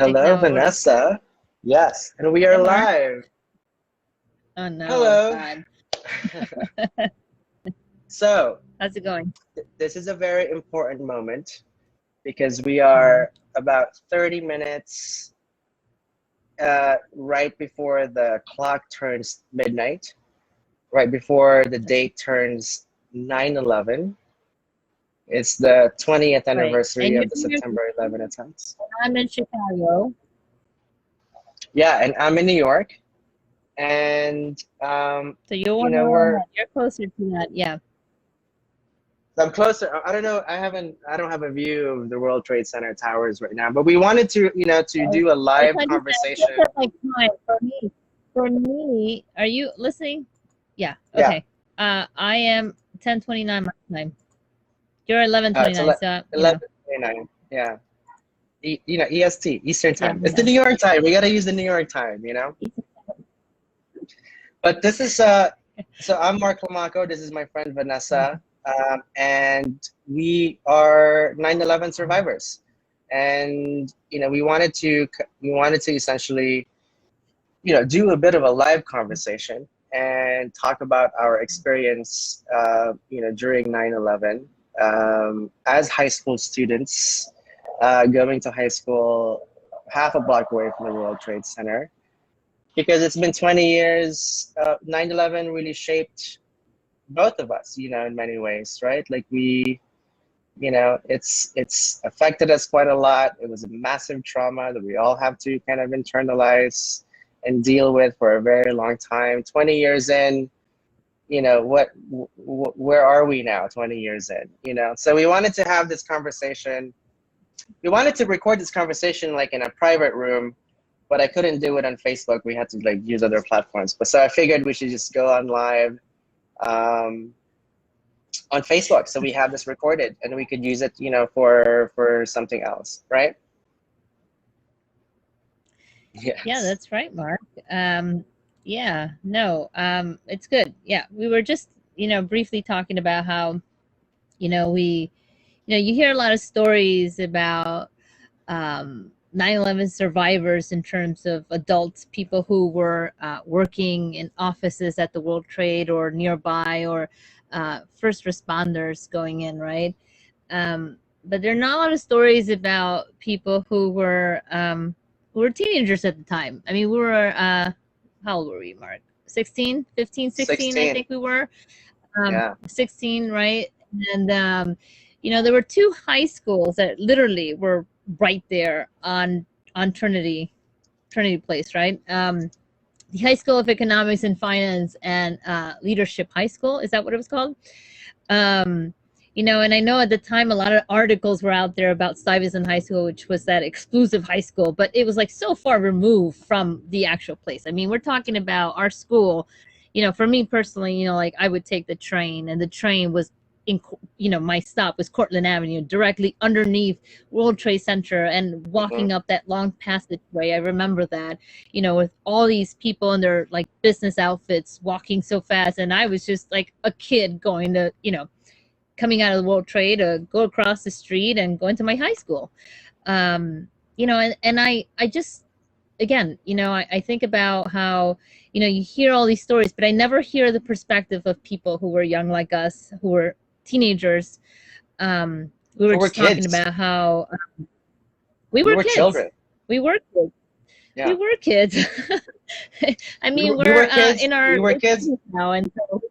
Check Hello, now. Vanessa. Yes, and we are Hi, Mark. live. Oh no, Hello. God. So, How's it going? this is a very important moment because we Mm. are about 30 minutes right before the clock turns midnight, right before the That's date turns 9/11. It's the 20th right. anniversary And you're of the here, September 11 attacks. I'm in Chicago. Yeah, and I'm in New York, and So you're you 1 hour we're ahead. You're closer to that. Yeah. I'm closer. I don't know. I don't have a view of the World Trade Center towers right now, but we wanted to Oh, do a I live thought you said conversation. look at like time for me. For me, are you listening? Yeah. Yeah, Okay. I am 10:29 my time. You're it's 11:29. So 11:29. Yeah, EST, Eastern yeah, Time. we It's the know. New York time. We gotta use the New York time. But this is so I'm Marc Lamaco. This is my friend Vanessa, and we are 9/11 survivors. And we wanted to essentially do a bit of a live conversation and talk about our experience, during 9/11 as high school students, going to high school half a block away from the World Trade Center. Because it's been 20 years, 9/11 really shaped both of us, in many ways, right? Like it's affected us quite a lot. It was a massive trauma that we all have to kind of internalize and deal with for a very long time. 20 years in, where are we now? 20 years in. So we wanted to have this conversation. We wanted to record this conversation like in a private room, but I couldn't do it on Facebook. We had to like use other platforms. But so I figured we should just go on live. On Facebook, so we have this recorded and we could use it, for something else, right? Yeah, Yes. that's right, Mark. Yeah, no, it's good. Yeah, we were just, briefly talking about how, we, you hear a lot of stories about 9/11 survivors in terms of adults, people who were working in offices at the World Trade or nearby, or first responders going in, right? But there are not a lot of stories about people who were teenagers at the time. I mean, we were, how old were we, Mark? 16, 15, 16, I 16. think we were. Yeah. 16, right? And, there were two high schools that literally were right there on Trinity Place, right? The High School of Economics and Finance and Leadership High School. Is that what it was called? And I know at the time a lot of articles were out there about Stuyvesant High School, which was that exclusive high school, but it was like so far removed from the actual place. I mean, we're talking about our school, for me personally, like I would take the train, and the train was my stop was Cortlandt Avenue, directly underneath World Trade Center, and Hmm. walking up that long passageway. I remember that, with all these people in their like business outfits walking so fast. And I was just like a kid going to, coming out of the World Trade to go across the street and go into my high school. And I just, again, I think about how, you hear all these stories, but I never hear the perspective of people who were young like us, who were teenagers. We were We were just talking kids. about how we We were were kids. children. We were kids. We Yeah. were kids. I We mean, were, we we're were kids. in our We were late kids. 20s now, and so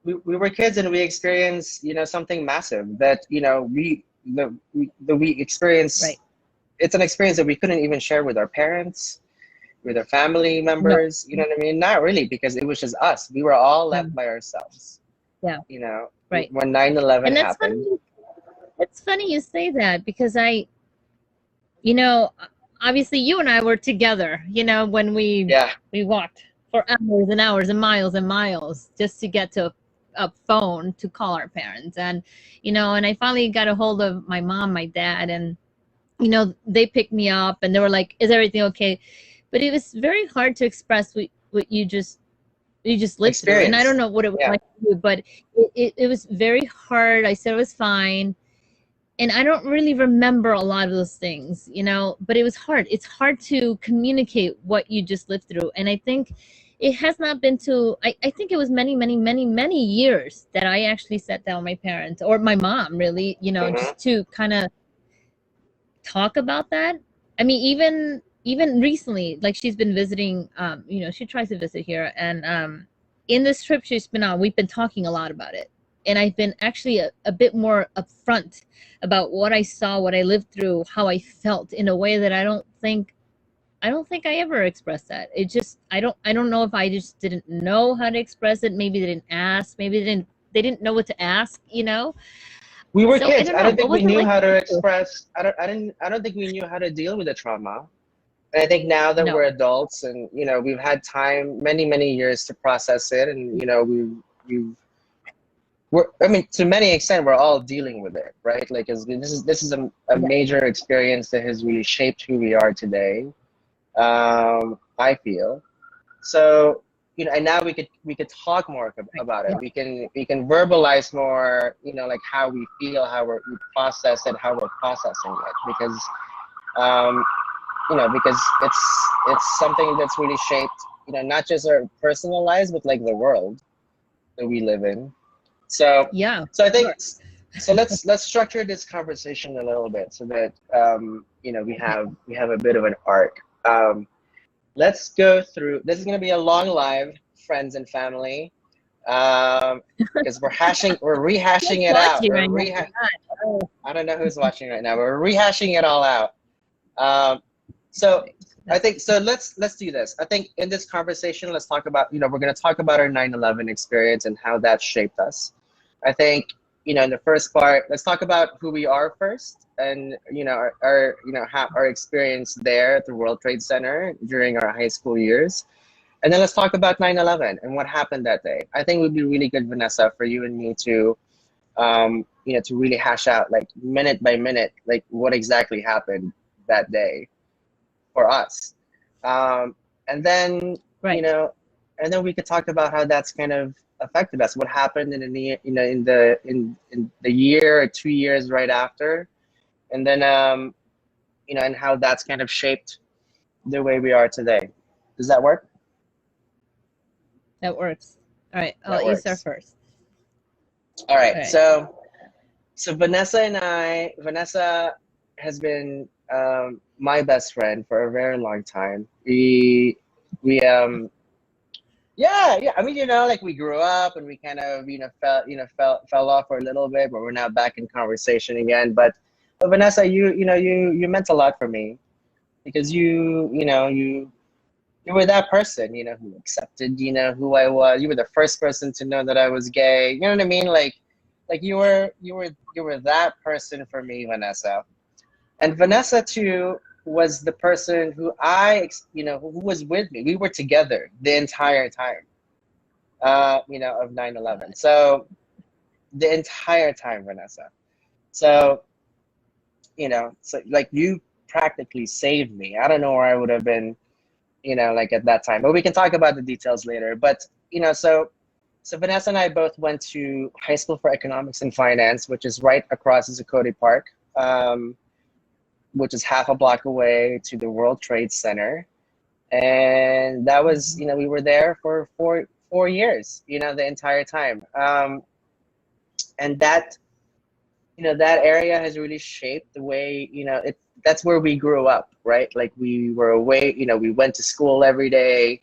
We were kids, and we experienced, something massive that, we experience. right. It's an experience that we couldn't even share with our parents, with our family No. members. You know what I mean? Not really, because it was just us. We were all left Mm, by ourselves. yeah. You know, Right. when 9/11 And that's happened. funny. It's funny you say that, because you know, obviously you and I were together, when Yeah. we walked for hours and hours and miles just to get to a phone to call our parents. And, and I finally got a hold of my mom, my dad, and, they picked me up and they were like, is everything okay? But it was very hard to express what you just lived through. And I don't Experience. know what it was Yeah. like for you, but it was very hard. I said it was fine. and I don't really remember a lot of those things, you know, but it was hard. It's hard to communicate what you just lived through. And I think it has not been to, I think it was many, many, many, many years that I actually sat down with my parents or my mom, really, you know, Mm-hmm. just to kind of talk about that. I mean, even recently, like she's been visiting, you know, she tries to visit here, and in this trip she's been on, we've been talking a lot about it, and I've been actually a bit more upfront about what I saw, what I lived through, how I felt, in a way that I don't think I ever expressed that. It just, I don't know if I just didn't know how to express it. Maybe they didn't ask. Maybe they didn't know what to ask. You know. We were So I kids. don't I know. don't What think we was it knew like how to for you? express. I don't think we knew how to deal with the trauma. And I think now that we're No. adults and you know we've had time, many years to process it, and you know we're, I mean, to many extent, we're all dealing with it, right? Like, 'cause this is a Yeah. major experience that has really shaped who we are today. I feel so, you know, and now we could talk more about it. Yeah. We can verbalize more, you know, like how we feel, how we process it, how we're processing it, because um, you know, because it's something that's really shaped, you know, not just our personal lives, but like the world that we live in. So, Yeah. so I think Sure. so. Let's structure this conversation a little bit so that you know we have a bit of an arc. Let's go through. This is going to be a long live, friends and family, because we're Who's rehashing it out. watching right now? Oh, I don't know who's watching right now. We're rehashing it all out. Um, so I think so. Let's do this. I think in this conversation, let's talk about, you know, we're going to talk about our 9/11 experience and how that shaped us. I think, you know, in the first part, let's talk about who we are first, and you know our you know how our experience there at the World Trade Center during our high school years, and then let's talk about 9/11 and what happened that day. I think it would be really good, Vanessa, for you and me to you know, to really hash out like minute by minute, like what exactly happened that day for us. Um, and then, you right. know, and then we could talk about how that's kind of affected us. What happened in the, you know, in the year or 2 years right after, and then you know, and how that's kind of shaped the way we are today. Does that work? That works. All right. I'll That let you start works. first. All All right. right. So Vanessa has been my best friend for a very long time. We yeah. I mean, you know, like we grew up and we kind of, you know, fell off for a little bit, but we're now back in conversation again. But Vanessa, you know, you meant a lot for me because you know, you were that person, you know, who accepted, you know, who I was. You were the first person to know that I was gay. You know what I mean? Like you were that person for me, Vanessa. And Vanessa too was the person who you know, who was with me. We were together the entire time, you know, of 9/11. So the entire time, Vanessa. So, you know, so like you practically saved me. I don't know where I would have been, you know, like at that time, but we can talk about the details later. But, you know, so Vanessa and I both went to high school for economics and finance, which is right across Zuccotti Park, which is half a block away to the World Trade Center. And that was, you know, we were there for four years, you know, the entire time. And that, you know, that area has really shaped the way, you know, that's where we grew up, right? Like we were away, you know, we went to school every day.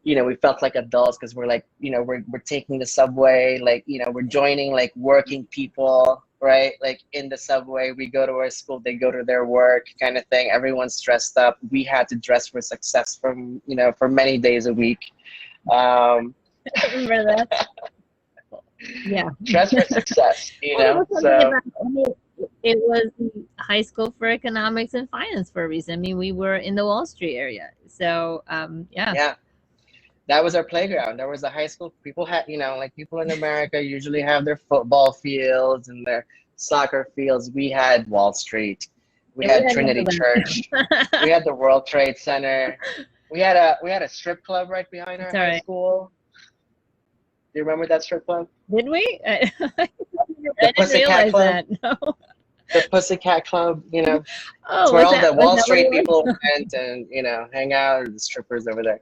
You know, we felt like adults because we're like, you know, we're taking the subway, like, you know, we're joining like working people, right? Like in the subway, we go to our school, they go to their work, kind of thing. Everyone's dressed up. We had to dress for success from, you know, for many days a week. Um, Remember that? Yeah. dress for success, you Well, it know? was something So about, I mean, it was high school for economics and finance for a reason. I mean, we were in the Wall Street area. So, yeah. yeah, that was our playground. There was a high school. People had, you know, like people in America usually have their football fields and their soccer fields. We had Wall Street. We Yeah, we had had none Trinity of Church. We that. had the World Trade Center. We had a strip club right behind our It's all high right. school. Do you remember that strip club? Did we? I The didn't Pussycat realize Club. that. No. the Pussycat Club, you know. It's Oh, where all the was Wall that what it Street was? people went and, you know, hang out, the strippers over there.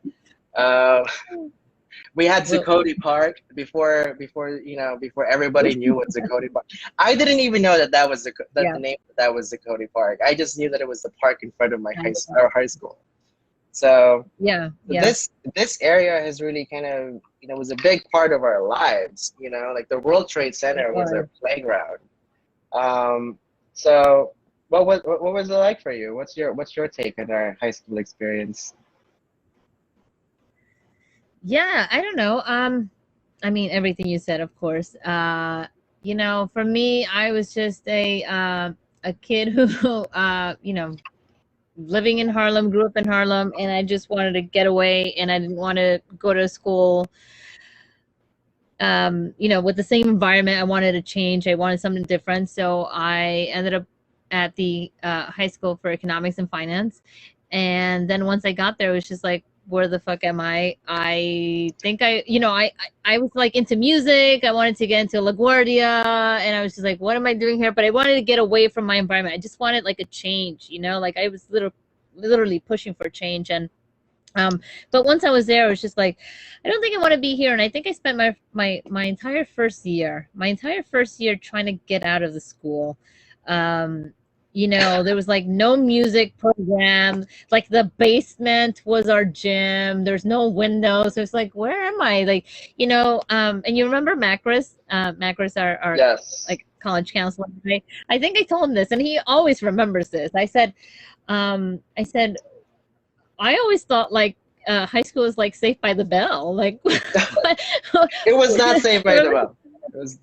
Uh, we had Well, Zuccotti Park before everybody knew what Zuccotti Park. I didn't even know that was that yeah. the name of that was Zuccotti Park. I just knew that it was the park in front of my high school. So Yeah. Yeah. this area has really kind of, was a big part of our lives. Like the World Trade It Center was was. our playground. So what was it like for you? What's your take on our high school experience? Yeah, I don't know. I mean everything you said, of course. For me, I was just a kid who living in Harlem, grew up in Harlem, and I just wanted to get away, and I didn't want to go to school with the same environment. I wanted to change. I wanted something different. So I ended up at the high school for economics and finance. And then once I got there, it was just like, where the fuck am I? I think I was like into music. I wanted to get into LaGuardia, and I was just like, what am I doing here? But I wanted to get away from my environment. I just wanted like a change, like I was literally pushing for change. And but once I was there, I was just like, I don't think I want to be here. And I think I spent my entire first year trying to get out of the school. Um, there was like no music program. Like the basement was our gym. There's no windows. It was like, where am I? Like, and you remember Macris? Macris, our Yes. like college counselor. I think I told him this, and he always remembers this. I said, I always thought like high school was like Saved by the Bell. Like, It was not Saved by the remember? Bell. It was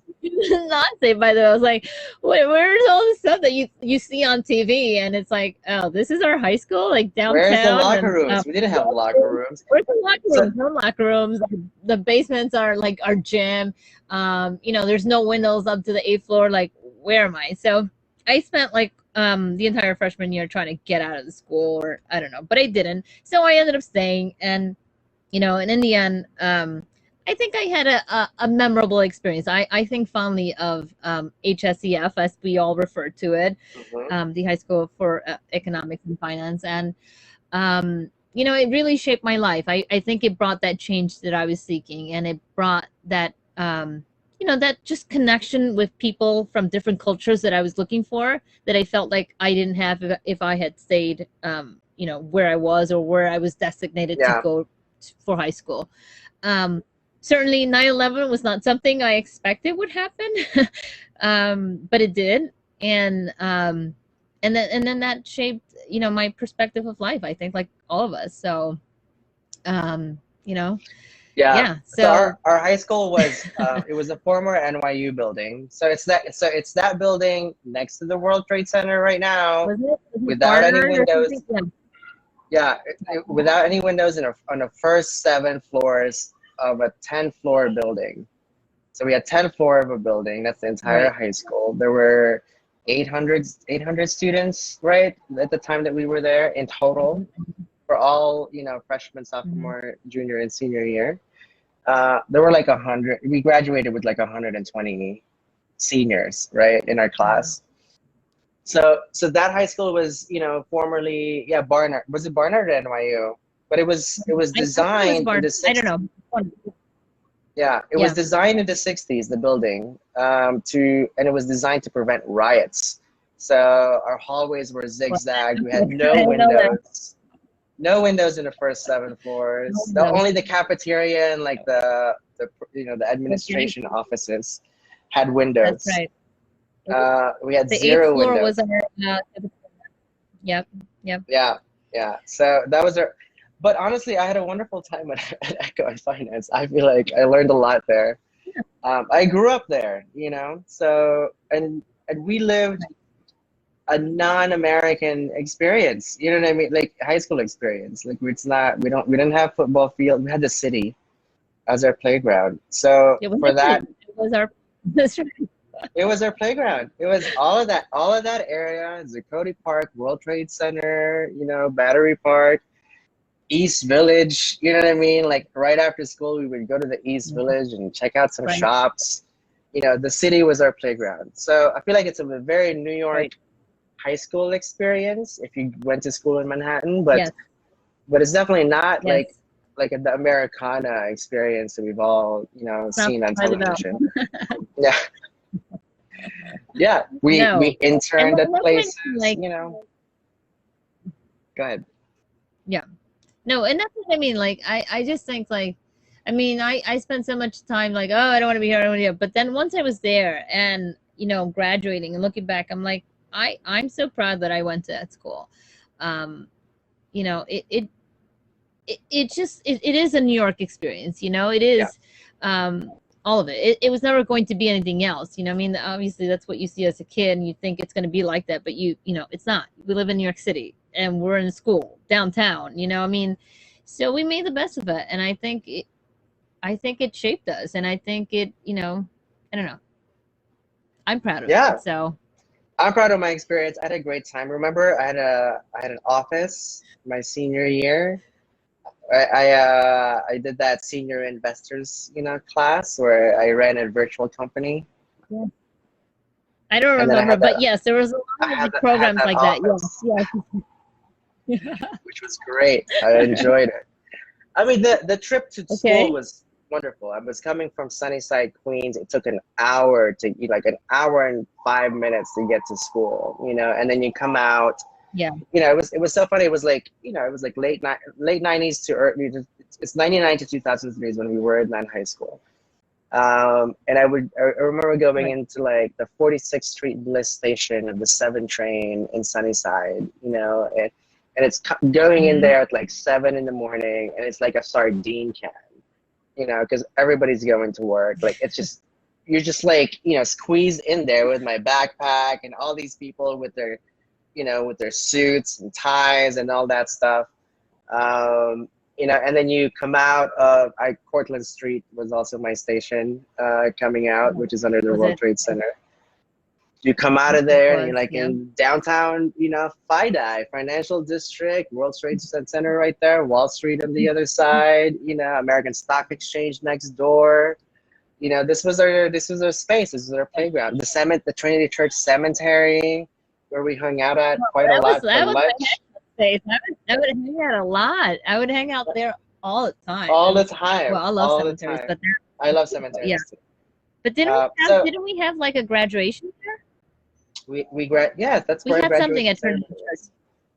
Not Saved by the Bell. I was like, where's all the stuff that you see on TV? And it's like, oh, this is our high school, like Where's the downtown. locker And rooms? We didn't have locker rooms. where's the locker So rooms? No locker rooms. The basements are like our gym. There's no windows up to the 8th floor. Like, where am I? So I spent like the entire freshman year trying to get out of the school, or I don't know, but I didn't. So I ended up staying, and and in the end, I think I had a memorable experience. I think fondly of HSEF, as we all refer to it, mhm. the High School for Economics and Finance. And it really shaped my life. I think it brought that change that I was seeking, and it brought that that just connection with people from different cultures that I was looking for, that I felt like I didn't have if I had stayed where I was, or where I was designated to Yeah. go for high school. Certainly 9/11 was not something I expected would happen, but it did. And then that shaped my perspective of life, I think, like all of us. So um, you know Yeah. yeah, So so our high school was it was a former NYU building. So it's that building next to the World Trade Center right now, was it without any Barnard or windows. something? Yeah, without any windows on the first 7 floors of a 10-floor building. So we had 10 floors of a building. That's the entire Right. high school. There were 800 students, right, at the time that we were there in total, for all, freshman, Mhm. sophomore, junior, and senior year. There were like 100. We graduated with like 120 seniors, right, in our Wow. class. So that high school was, formerly, yeah, Barnard. Was it Barnard or NYU? But it was I think it was designed in the Barnard. I don't 60s. know. Yeah, it was Yeah. designed in the 60s, the building, and it was designed to prevent riots. So our hallways were Well, zigzagged. We I had no didn't know that. windows. No windows in the first 7 floors. No. Only the cafeteria and like the That's right. administration offices had That's windows. right. We had The eighth 0 floor was windows. our. Yep. Yep. Yeah, yeah. So that was our. But honestly, I had a wonderful time at Echo and Finance. I feel like I learned a lot there. I grew up there, So and we lived a non-American experience. You know what I mean? Like high school experience. Like we didn't have football field. We had the city as our playground. So It was for our that, city. It was our. That's right. it was our playground. It was all of that area, Zuccotti Park, World Trade Center, Battery Park, East Village. You know what I mean? Like right after school, we would go to the East Village and check out some Right. shops. you know, the city was our playground. So I feel like it's a very New York Right. high school experience if you went to school in Manhattan, Yes. but it's definitely not Yes. like the Americana experience that we've all, you know, It's not seen on quite about. television. Yeah, yeah. We No. And interned at that's what I places, mean, like, you know. Go ahead. yeah. No, and that's what I mean. Like, I just think like, I mean, I spent so much time like, oh, I don't want to be here, I don't want to be here. But then once I was there and, you know, graduating and looking back, I'm like, I'm so proud that I went to that school. Um, you know, it just it is a New York experience, you know, it Yeah, is all of it. It was never going to be anything else, you know. I mean, obviously that's what you see as a kid and you think it's going to be like that, but you know, it's not. We live in New York City and we're in school downtown, you know. I mean, so we made the best of it, and I think it shaped us, and I think it, you know, I don't know, I'm proud of yeah. it. So I'm proud of my experience. I had a great time. Remember, I had an office my senior year. I did that senior investors, you know, class where I ran a virtual company, yeah. I don't and then remember, but yes, there was a I lot of had like that I had programs that like that. office, Yes, yes. which was great. I enjoyed it. I mean, the trip to school Okay. was wonderful. I was coming from Sunnyside, Queens. It took an hour to like an hour and 5 minutes to get to school, you know, and then you come out. Yeah. You know, it was so funny. It was like, you know, it was like late '90s to early. It's '99 to 2003 is when we were in high school. And I remember going Right. into like the 46th Street Bliss station of the 7 train in Sunnyside, you know, and it's going in Hmm. there at like 7 in the morning, and it's like a sardine can, you know, because everybody's going to work. Like it's just you're just like, you know, squeezed in there with my backpack and all these people with their, you know, with their suits and ties and all that stuff. You know, and then you come out of Cortlandt Street was also my station coming out, which is under the Was World it? Trade Center. You come out of It there and you're was. like Yeah. in downtown, you know, FIDI, Financial District, World Trade Center right there, Wall Street on the other side, you know, American Stock Exchange next door. You know, this was our space, this was our playground. The Trinity Church Cemetery, where we hung out at quite a lot for That was my lunch. hangout space. I would hang out a lot. I would hang out there all the time. All And the time, well, I love all the cemeteries, time. but there, I love yeah. cemeteries too. But So didn't we have like a graduation there? yeah, that's We where our had something graduation at Trinity ceremony Church.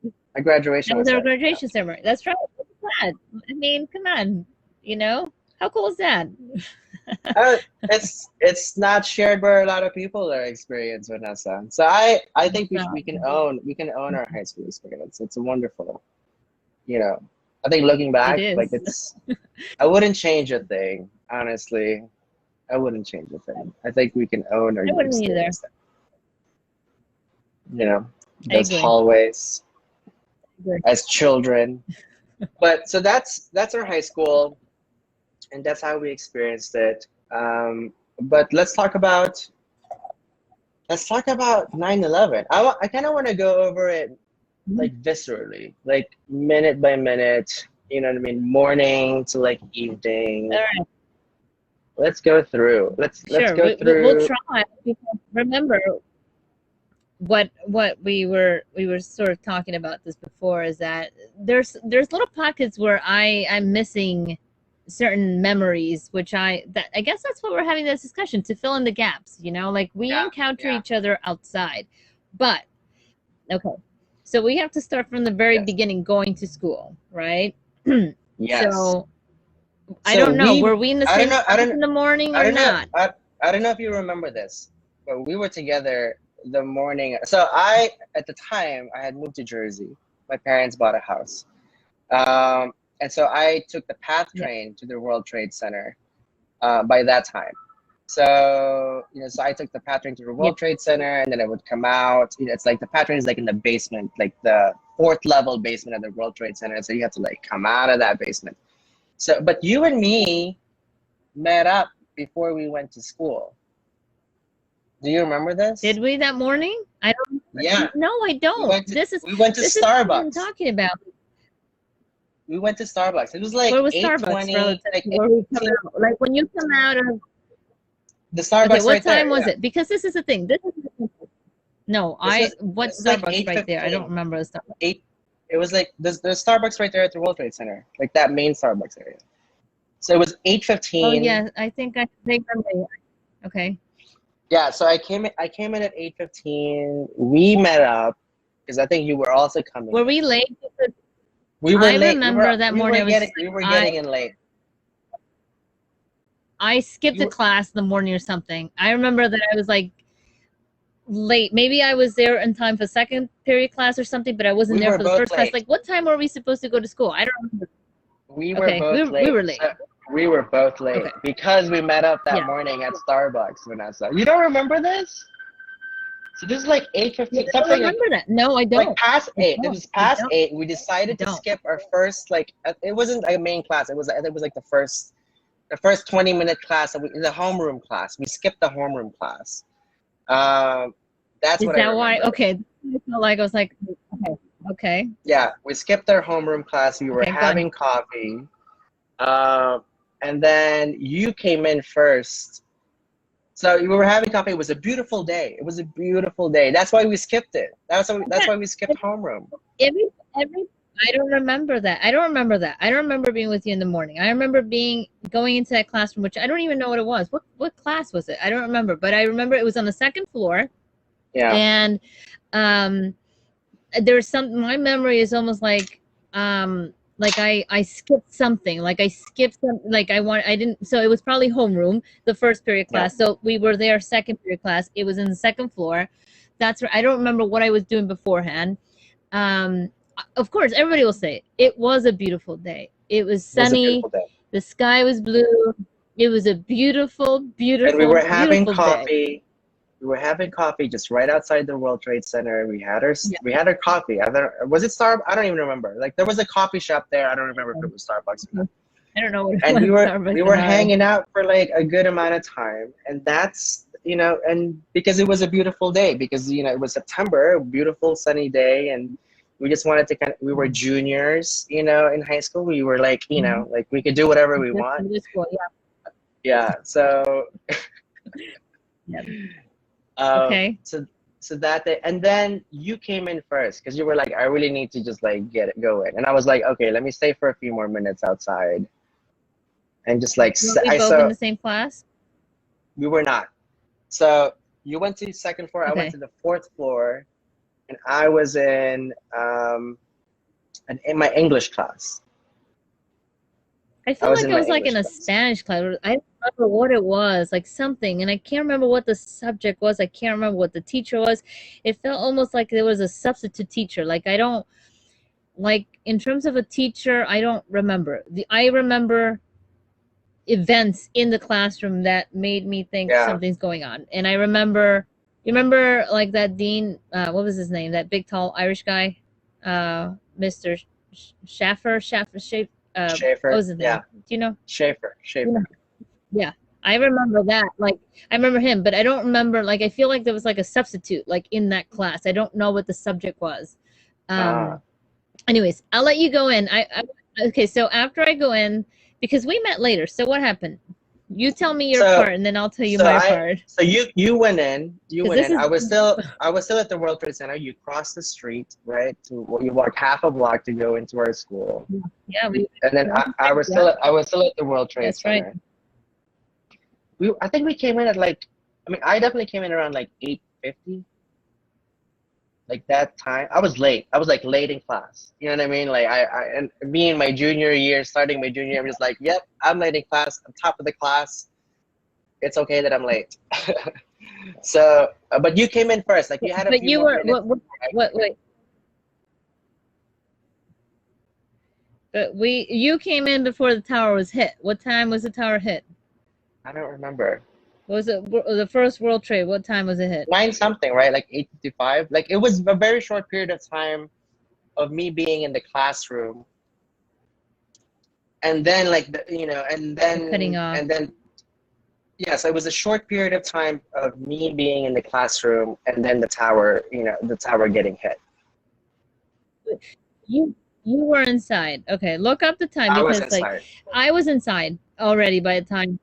was. My graduation That was was our there. Yeah. graduation ceremony. That's right. Look at that. I mean, come on. You know, how cool is that? Uh, it's not shared by a lot of people their experience, Vanessa. So I think So we can own our high school experience. It's a wonderful, you know. I think looking it back, like is. it's I wouldn't change a thing, honestly. I wouldn't change a thing. I think we can own our I wouldn't either. experience. You know, I those agree. hallways I agree. as children. But so that's our high school, and that's how we experienced it. But let's talk about 9/11. I kind of want to go over it like viscerally, like minute by minute. You know what I mean? Morning to like All evening. right. Let's go through. Let's Sure. go We'll through. try. Because remember, what we were sort of talking about this before is that there's little pockets where I'm missing certain memories, which I guess that's what we're having this discussion to fill in the gaps, you know, like we Yeah, encounter yeah, each other outside. But okay, so we have to start from the very yes, beginning, going to school, right? yes. So I So don't know, were we in the I don't same know, class in the morning or not? I don't know if you remember this, but we were together the morning. So at the time, I had moved to Jersey. My parents bought a house. And so I took the PATH Yeah. train to the World Trade Center by that time. So, you know, so I took the PATH train to the Yeah. World Trade Center, and then I would come out. You know, it's like the PATH train is like in the basement, like the fourth level basement of the World Trade Center. So you have to like come out of that basement. So, but you and me met up before we went to school. Do you remember this? Did we that morning? I don't. Yeah, No, I don't. we went to This is what I'm Starbucks. talking about. We went to Starbucks. It was like Where was Starbucks 8:20, relative like to where we come 18. out? Like when you come out of the Starbucks Okay, what right there. time was Yeah. it? Because this is the thing. No, what This is like Starbucks right there? I don't 8:15. remember the Starbucks. It was like the Starbucks right there at the World Trade Center, like that main Starbucks area. So it was Oh 8:15. yeah, I think I remember. Okay. Yeah, so I came in at 8:15. We met up because I think you were also coming. Were we late? We were I late. remember that morning. We were getting in late. I skipped a class in the morning or something. I remember that I was like late. Maybe I was there in time for second period class or something, but I wasn't there for the first class. Like, what time were we supposed to go to school? I don't remember. We were both late. We were late. We were both late because we met up that morning at Starbucks, Vanessa. You don't remember this? So this is like 8:15. I don't remember that. No, I don't. Like past 8. It was past 8. We decided to skip our first, like, it wasn't a main class. It was like the first 20-minute class, the homeroom class. We skipped the homeroom class. That's what I remember. Is that why? Okay. I felt like I was like, okay. Yeah, we skipped our homeroom class. We were having coffee. And then you came in first. So we were having coffee. It was a beautiful day. It was a beautiful day. That's why we skipped it. That's why we skipped homeroom. I don't remember that. I don't remember being with you in the morning. I remember going into that classroom, which I don't even know what it was. What class was it? I don't remember, but I remember it was on the second floor. Yeah. And there's my memory is almost like I skipped something. So it was probably homeroom, the first period class. Yeah. So we were there second period class. It was in the second floor. That's where I don't remember what I was doing beforehand. Of course, everybody will say it was a beautiful day. It was sunny. The sky was blue. It was a beautiful, beautiful, and we were having coffee. Day. We were having coffee just right outside the World Trade Center. We had our coffee. Was it Starbucks? I don't even remember. Like there was a coffee shop there. I don't remember if it was Starbucks or not. I don't know. And we were hanging out for like a good amount of time, and that's and because it was a beautiful day, because it was September, a beautiful sunny day, and we just wanted to we were juniors, in high school. We were like, like we could do whatever we want. Yeah. So. Yep. Okay. So that day, and then you came in first because you were like, I really need to just like go in, and I was like, okay, let me stay for a few more minutes outside, and just like we both in the same class. We were not. So you went to the second floor. I went to the fourth floor, and I was in my English class. I feel like I was like in a Spanish class. I don't remember what it was, like something, and I can't remember what the subject was. I can't remember what the teacher was. It felt almost like there was a substitute teacher. Like I don't, like in terms of a teacher, I don't remember. I remember events in the classroom that made me think something's going on. And I remember, you remember like that dean, what was his name? That big, tall Irish guy, Mr. Schaffer. What was his name? Yeah. Do you know? Schaefer. Yeah. I remember that. Like, I remember him, but I don't remember, like, I feel like there was like a substitute, like in that class. I don't know what the subject was. Anyways, I'll let you go in. Okay. So after I go in, because we met later. So what happened? You tell me your part, and then I'll tell you my part. So you went in. I was still at the World Trade Center. You crossed the street, right? You walked half a block to go into our school. Yeah. And then I was still at the World Trade Center. Right. I think we came in at I definitely came in around like 8:50. Like that time, I was late. I was like late in class. You know what I mean? Like and me in my junior year, starting my junior year, I'm just like, yep, I'm late in class. I'm top of the class. It's okay that I'm late. So, but you came in first. Like you had a few more minutes. Wait. But you came in before the tower was hit. What time was the tower hit? I don't remember. What was it? The first World Trade, what time was it hit? 9 something, right? Like 8:55. Like it was a very short period of time of me being in the classroom. And then cutting off. And then yes, it was a short period of time of me being in the classroom, and then the tower getting hit. You were inside. Okay, look up the time, because I was inside already by the time.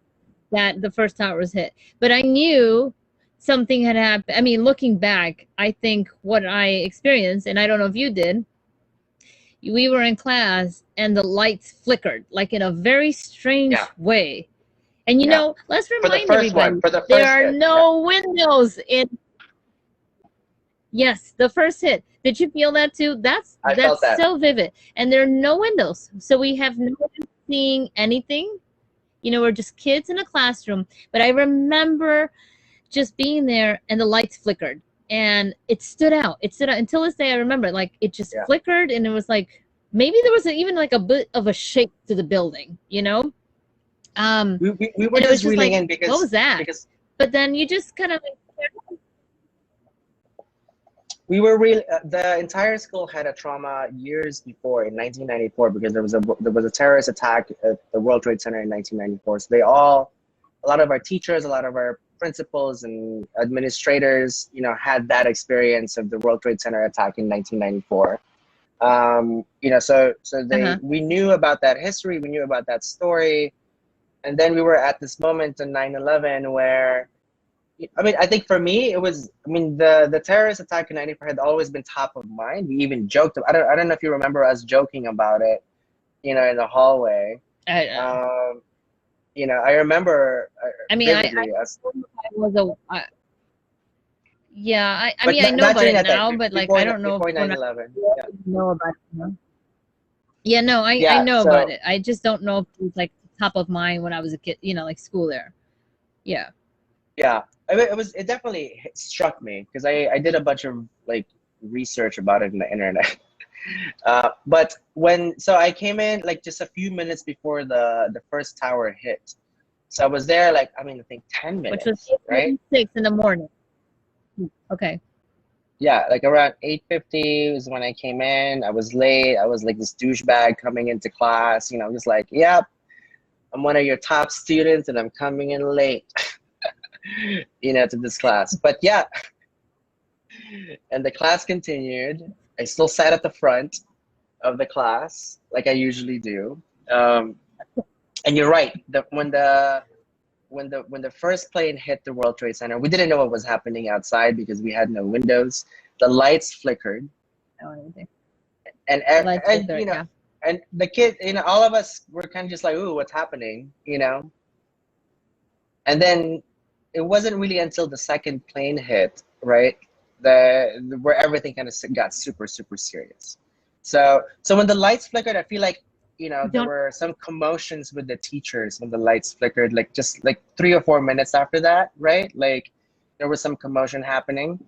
that the first tower was hit. But I knew something had happened. I mean, looking back, I think what I experienced, and I don't know if you did, we were in class and the lights flickered like in a very strange way. And let's remind everybody, there are no windows in. Yes, the first hit. Did you feel that too? That's so vivid. And there are no windows, so we have no one seeing anything. We're just kids in a classroom. But I remember just being there, and the lights flickered, and it stood out. It stood out until this day. I remember, like, it just flickered, and it was like maybe there was even like a bit of a shake to the building. We were just reeling in because what was that? But then you just kind of like. We were the entire school had a trauma years before in 1994 because there was a terrorist attack at the World Trade Center in 1994. So a lot of our teachers, a lot of our principals and administrators, had that experience of the World Trade Center attack in 1994. We knew about that history, we knew about that story, and then we were at this moment on 9/11 where. I think for me, it was, the terrorist attack in 94 had always been top of mind. We even joked. I don't know if you remember us joking about it, in the hallway. I remember. I know about it now, but like, I don't know if 9/11. Know about it. Yeah, no, I know about it. I just don't know if it was like top of mind when I was a kid, like school there. Yeah. Yeah. It definitely struck me because I did a bunch of like research about it on the internet. But so I came in like just a few minutes before the first tower hit. So I was there like, I think 10 minutes, which was right? 6 in the morning. Okay. Yeah, like around 8:50 was when I came in. I was late. I was like this douchebag coming into class, just like, yep, I'm one of your top students and I'm coming in late. To this class. But yeah, and the class continued. I still sat at the front of the class like I usually do. And you're right, when the first plane hit the World Trade Center, we didn't know what was happening outside because we had no windows. The lights flickered. And and the kid, all of us were kind of just like, ooh, what's happening, and then it wasn't really until the second plane hit, right, where everything kind of got super, super serious. So when the lights flickered, I feel like, there were some commotions with the teachers when the lights flickered, like just like 3 or 4 minutes after that, right? Like there was some commotion happening.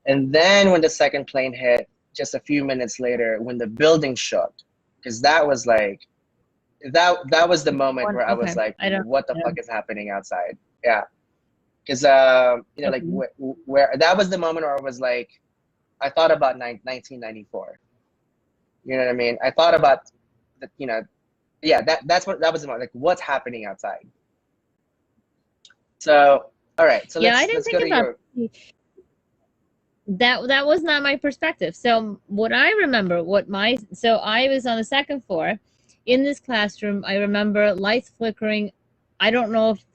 And then when the second plane hit, just a few minutes later, when the building shook, because that was like, that was the moment where I was like, what the fuck is happening outside? Yeah. Because, like where that was the moment where I was like, I thought about 1994. You know what I mean? I thought about, that that was the moment, like what's happening outside. So, all right. So I didn't think about that was not my perspective. So what I remember, so I was on the second floor in this classroom. I remember lights flickering. I don't know if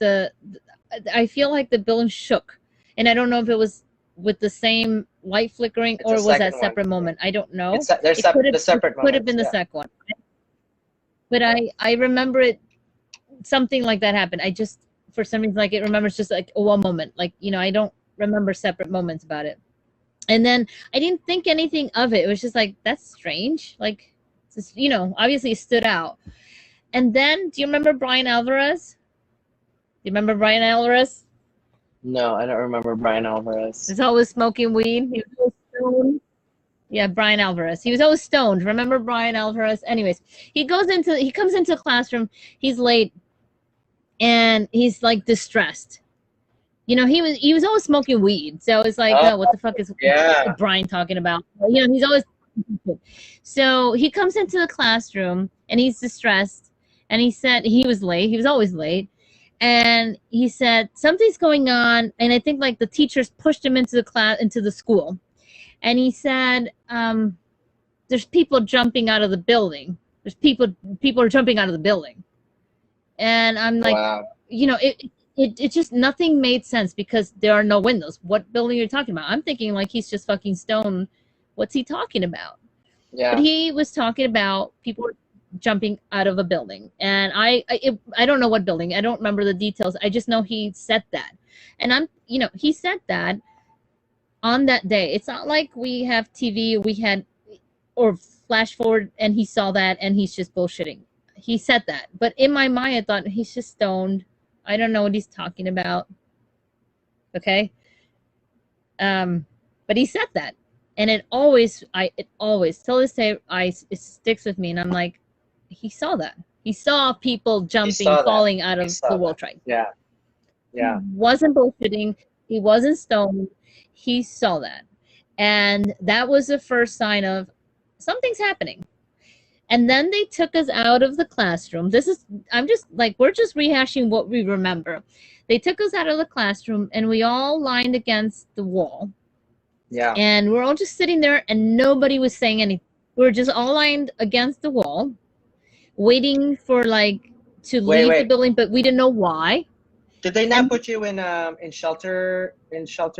I feel like the building shook, and I don't know if it was with the same light flickering or was that separate moment. I don't know. It could have been the second one. But I remember it, something like that happened. I just, for some reason, like it remembers just like one moment. Like, I don't remember separate moments about it. And then I didn't think anything of it. It was just like, that's strange. Like, just, obviously it stood out. And then, do you remember Brian Alvarez? Do you remember Brian Alvarez? No, I don't remember Brian Alvarez. He's always smoking weed. He was always stoned. Yeah, Brian Alvarez. He was always stoned. Remember Brian Alvarez? Anyways, he comes into the classroom. He's late, and he's like distressed. He was always smoking weed. So it's like, oh, what the fuck is Brian talking about? He's always. So he comes into the classroom and he's distressed, and he said he was late. He was always late. And he said something's going on, and I think like the teachers pushed him into the school, and he said, "There's people jumping out of the building. People are jumping out of the building." And I'm like, wow. you know, it just, nothing made sense because there are no windows. What building are you talking about? I'm thinking like he's just fucking stoned. What's he talking about? But Yeah. he was talking about people jumping out of a building, and I don't know what building. I don't remember the details. I just know he said that, and he said that on that day. It's not like we have TV. We had or flash forward, and he saw that, and he's just bullshitting. He said that, but in my mind, I thought he's just stoned. I don't know what he's talking about. Okay, but he said that, and it always till this day, it sticks with me, and I'm like, he saw that. He saw people jumping, falling out of the World Trade. Yeah. Yeah. He wasn't bullshitting. He wasn't stoned. He saw that, and that was the first sign of something's happening. And then they took us out of the classroom. We're just rehashing what we remember. They took us out of the classroom, and we all lined against the wall. Yeah. And we're all just sitting there, and nobody was saying anything. We were just all lined against the wall, waiting for to leave the building, but we didn't know why. Did they not put you in shelter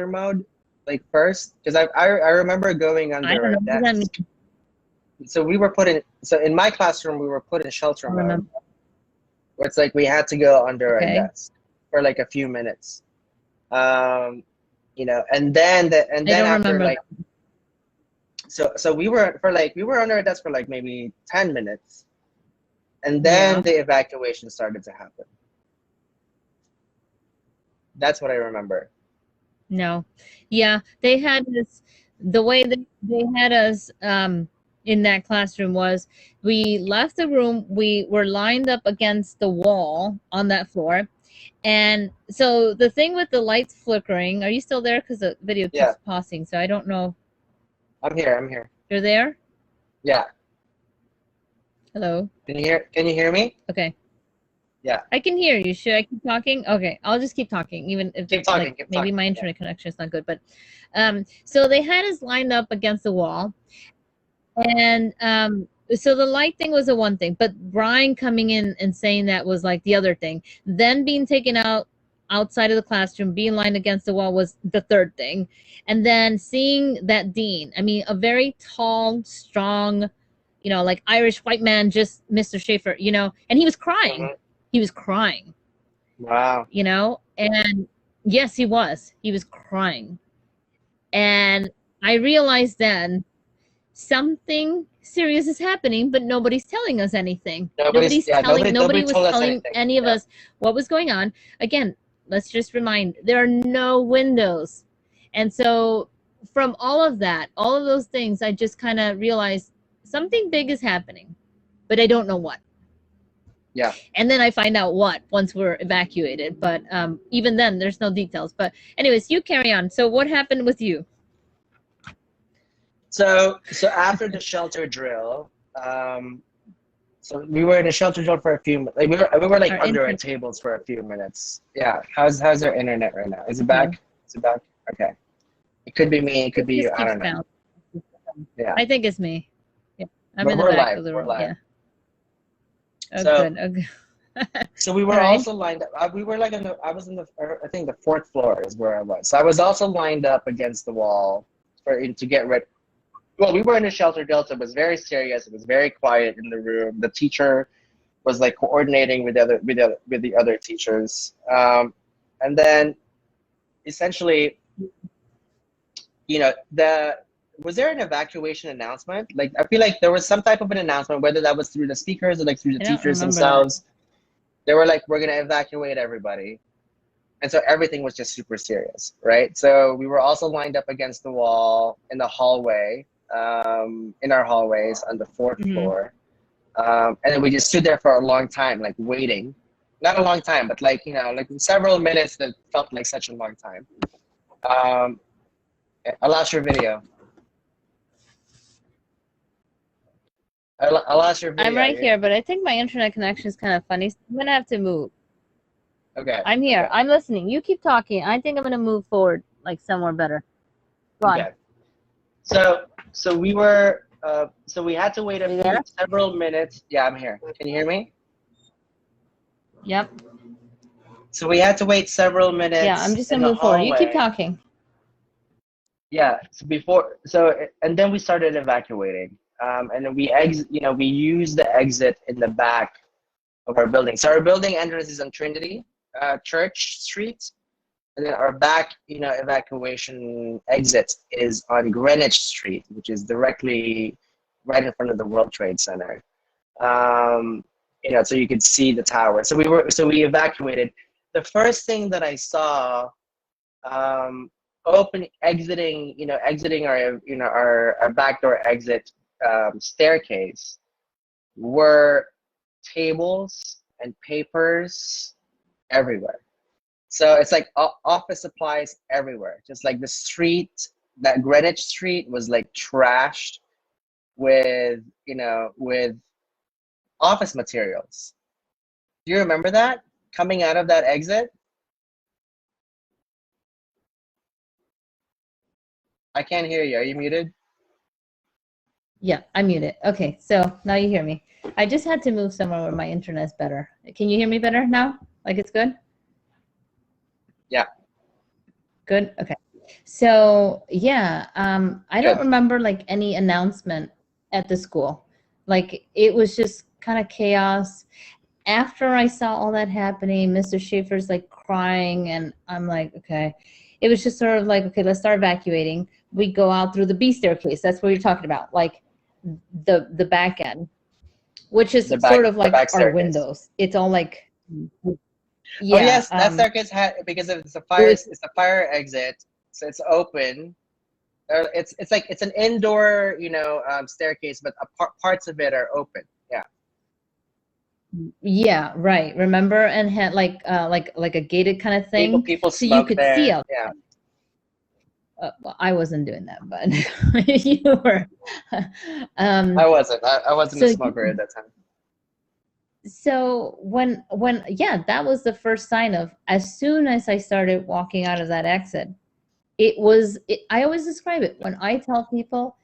mode first? Because I remember going under a desk. So we were put in. So in my classroom, we were put in shelter mode, where it's like we had to go under a desk for a few minutes. And then after so we were under a desk for maybe 10 minutes, and then the evacuation started to happen. That's what I remember. No, yeah, they had us. The way that they had us in that classroom was we left the room. We were lined up against the wall on that floor. And so the thing with the lights flickering, are you still there? Because the video keeps pausing, so I don't know. I'm here. You're there? Yeah. Hello? Can you hear me? Okay. Yeah. I can hear you. Should I keep talking? Okay, I'll just keep talking, even if keep talking. Maybe my internet connection is not good. But so they had us lined up against the wall. And so the light thing was the one thing, but Brian coming in and saying that was the other thing. Then being taken outside of the classroom, being lined against the wall was the third thing. And then seeing that dean, a very tall, strong, Irish white man, just Mr. Schaefer, and he was crying. Mm-hmm. He was crying. Wow. And yes, he was crying. And I realized then something serious is happening, but nobody's telling us anything. Nobody was telling any of us what was going on. Again, let's just remind, there are no windows. And so from all of those things, I just kind of realized something big is happening, but I don't know what. Yeah. And then I find out what once we're evacuated. But even then, there's no details. But anyways, you carry on. So what happened with you? So after the shelter drill, so we were in a shelter drill for a few minutes. We were under our tables for a few minutes. Yeah. How's our internet right now? Is it back? Is it back? Okay. It could be me. It could be you. I don't know. Yeah. I think it's me. Yeah. I'm in the back of the room. Yeah. Oh, good. Oh, good. So we were also lined up. We were I was in I think the 4th floor is where I was. So I was also lined up against the wall to get ready. Well, we were in a shelter drill, so it was very serious. It was very quiet in the room. The teacher was coordinating with the other teachers. And then essentially, was there an evacuation announcement? I feel like there was some type of an announcement, whether that was through the speakers or through the teachers themselves. They were we're going to evacuate everybody. And so everything was just super serious, right? So we were also lined up against the wall in the hallway, in our hallways on the 4th floor. And then we just stood there for a long time, waiting. Not a long time, but several minutes that felt like such a long time. I lost your video. I lost your video. I'm right here, but I think my internet connection is kind of funny. So I'm going to have to move. Okay. I'm here. Okay. I'm listening. You keep talking. I think I'm going to move forward, somewhere better. Go on. Okay. So we were, so we had to wait several minutes. Yeah, I'm here. Can you hear me? Yep. So we had to wait several Yeah, minutes I'm just in gonna the move forward. You keep hallway. talking. Yeah. And then we started evacuating. And then we used the exit in the back of our building. So our building entrance is on Trinity Church Street, and then our back, evacuation exit is on Greenwich Street, which is directly right in front of the World Trade Center. So you could see the tower. So we evacuated. The first thing that I saw, exiting our back door exit staircase, were tables and papers everywhere. So it's like office supplies everywhere. Just like the street, that Greenwich Street was like trashed with office materials. Do you remember that coming out of that exit? I can't hear you. Are you muted? Yeah, I muted. Okay, so now you hear me. I just had to move somewhere where my internet's better. Can you hear me better now? Like it's good? Yeah. Good? Okay. So yeah, I don't Good. remember like any announcement at the school. Like it was just kind of chaos. After I saw all that happening, Mr. Schaefer's like crying, and I'm like, okay. It was just sort of like, okay, let's start evacuating. We go out through the B staircase. That's what you're talking about, like the back end, which is sort of like our windows. It's all like, yeah. Oh yes, that staircase had, because it's a fire exit, so it's open. It's an indoor staircase, but parts of it are open. Yeah. Yeah, right. Remember, and had like a gated kind of thing, People so you could there. see out. Yeah. Well, I wasn't doing that, but you were. I wasn't. I wasn't a smoker at that time. So when that was the first sign of, as soon as I started walking out of that exit, I always describe it when I tell people,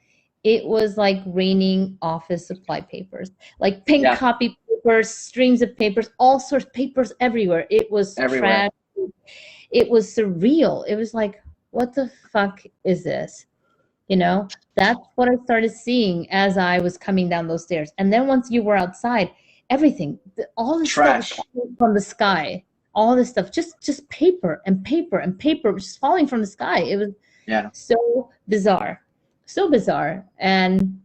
it was like raining office supply papers, like pink copy papers, streams of papers, all sorts of papers everywhere. It was trash. It was surreal. It was like, what the fuck is this? That's what I started seeing as I was coming down those stairs. And then once you were outside, everything, all this trash stuff was from the sky. All this stuff, just paper and paper and paper, just falling from the sky. It was so bizarre, so bizarre. And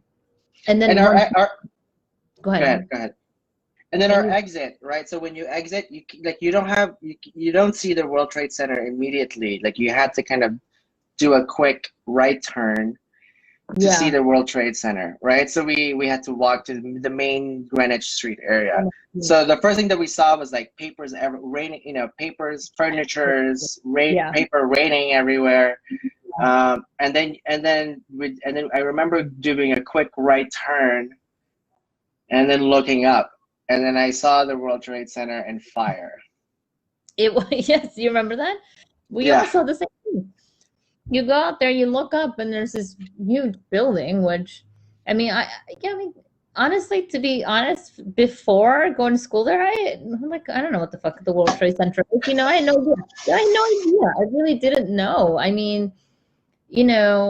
then go ahead. And then our exit, right? So when you exit, you don't see the World Trade Center immediately. Like you had to kind of do a quick right turn to see the World Trade Center, right? So we had to walk to the main Greenwich Street area. So the first thing that we saw was like papers raining, papers, furnitures, paper raining everywhere. And then I remember doing a quick right turn and then looking up, and then I saw the World Trade Center and fire. It was, yes, you remember that? We all saw the same thing. You go out there, you look up, and there's this huge building, which, I mean, honestly, to be honest, before going to school there, I'm like, I don't know what the fuck the World Trade Center is. I had no idea. I had no idea. I really didn't know. I mean, I'm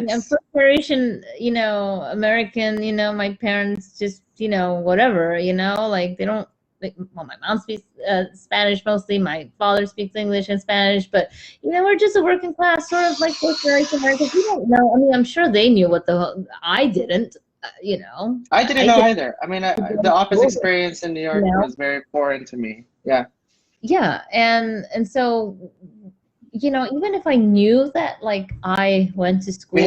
first generation, American, my parents just, whatever, like they don't, well, my mom speaks Spanish mostly, my father speaks English and Spanish, but we're just a working class sort of like first generation Americans. We don't know. I mean, I'm sure they knew what I didn't. I didn't know either. I mean, the office experience in New York was very foreign to me. Yeah. Yeah, and so, even if I knew that, like, I went to school, we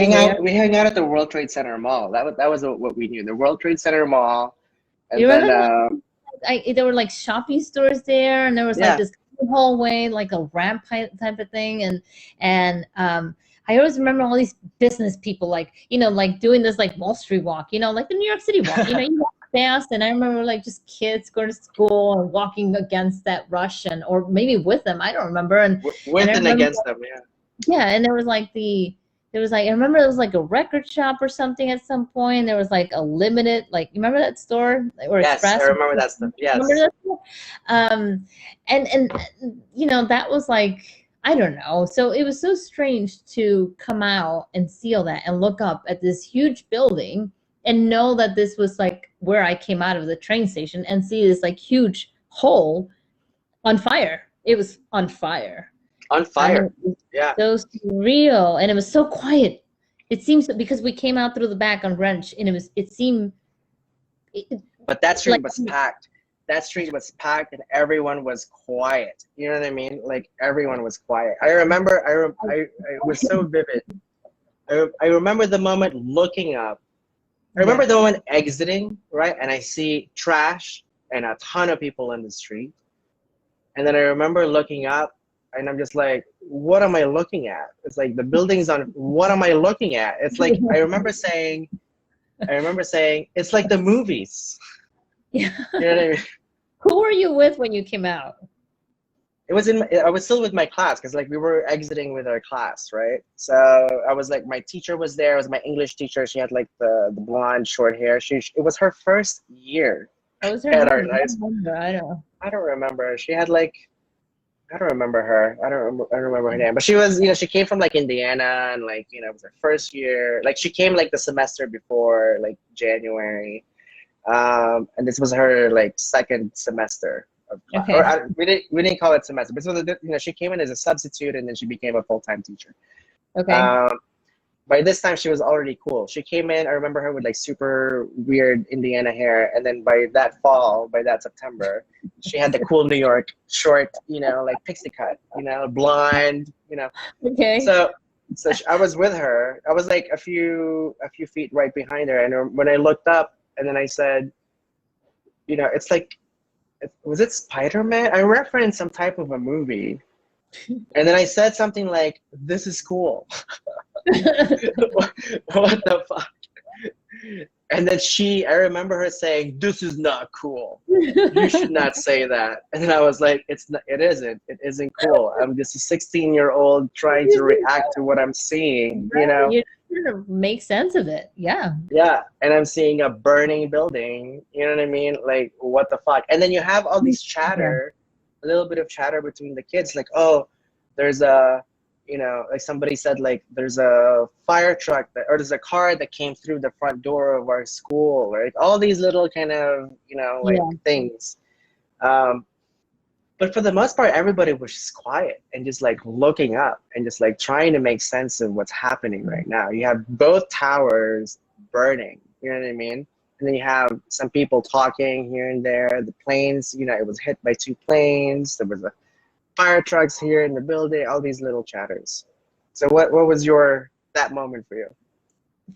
hang out at the World Trade Center Mall. That was what we knew. The World Trade Center Mall. And you remember there were like shopping stores there, and there was like this hallway, like a ramp type of thing, and I always remember all these business people, like, like doing this like Wall Street walk, like the New York City walk, you walk fast, and I remember like just kids going to school and walking against that rush, or maybe with them, I don't remember, and with and against them, yeah, and there was there was like, I remember there was like a record shop or something at some point. There was like a limited, like, you remember that store or Yes, I Express? remember that stuff. Remember Yes. that store? And you know, that was like, I don't know. So it was so strange to come out and see all that and look up at this huge building and know that this was like where I came out of the train station and see this like huge hole on fire. It was on fire. On I fire. mean, it Yeah. was so surreal, and it was so quiet. It seems because we came out through the back on Greenwich, and it seemed But that street like, was packed. That street was packed and everyone was quiet. You know what I mean? Like everyone was quiet. I remember, it was so vivid. I remember the moment looking up. I remember the moment exiting, right? And I see trash and a ton of people in the street. And then I remember looking up and I'm just like, what am I looking at? It's like the building's on, what am I looking at? It's like, I remember saying, it's like the movies. yeah. You know what I mean? Who were you with when you came out? I was still with my class because like we were exiting with our class, right? So I was like, my teacher was there. It was my English teacher. She had like the blonde short hair. It was her first year What was her at our name? high I school. don't remember. I don't remember. She had like, I don't remember her. I don't remember her name. But she was, she came from like Indiana and like, it was her first year. Like she came like the semester before, like January. And this was her like second semester of class. Okay. Or we didn't call it semester, but she came in as a substitute and then she became a full-time teacher. Okay. By this time she was already cool. She came in, I remember her with like super weird Indiana hair, and then by that September, she had the cool New York short, like pixie cut, blonde, Okay. So I was with her. I was like a few feet right behind her, and when I looked up, and then I said, it's like, was it Spider-Man? I referenced some type of a movie, and then I said something like, "This is cool." What the fuck? And then I remember her saying, "This is not cool. You should not say that." And then I was like, it isn't cool. I'm just a 16-year-old trying to react to what I'm seeing, You sort of make sense of it. Yeah. Yeah, and I'm seeing a burning building, you know what I mean? Like, what the fuck? And then you have all these chatter, a little bit of chatter between the kids, like, oh, there's a, like somebody said, like, there's a fire truck or there's a car that came through the front door of our school, right? All these little kind of, things. But for the most part, everybody was just quiet and just like looking up and just like trying to make sense of what's happening right now. You have both towers burning, you know what I mean? And then you have some people talking here and there. The planes, it was hit by 2 planes. There was a fire trucks here in the building, all these little chatters. So what was that moment for you?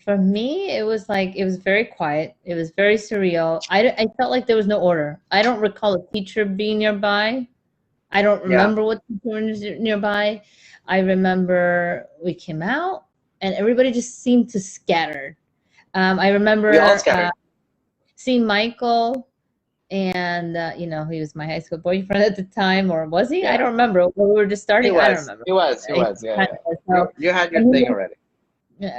For me, it was very quiet. It was very surreal. I felt like there was no order. I don't recall a teacher being nearby. I don't remember what teacher was nearby. I remember we came out and everybody just seemed to scatter. I remember We all scattered. seeing Michael, and he was my high school boyfriend at the time, or was he? Yeah. I don't remember. We were just starting. I don't remember. He was. Yeah. So, you had your thing already.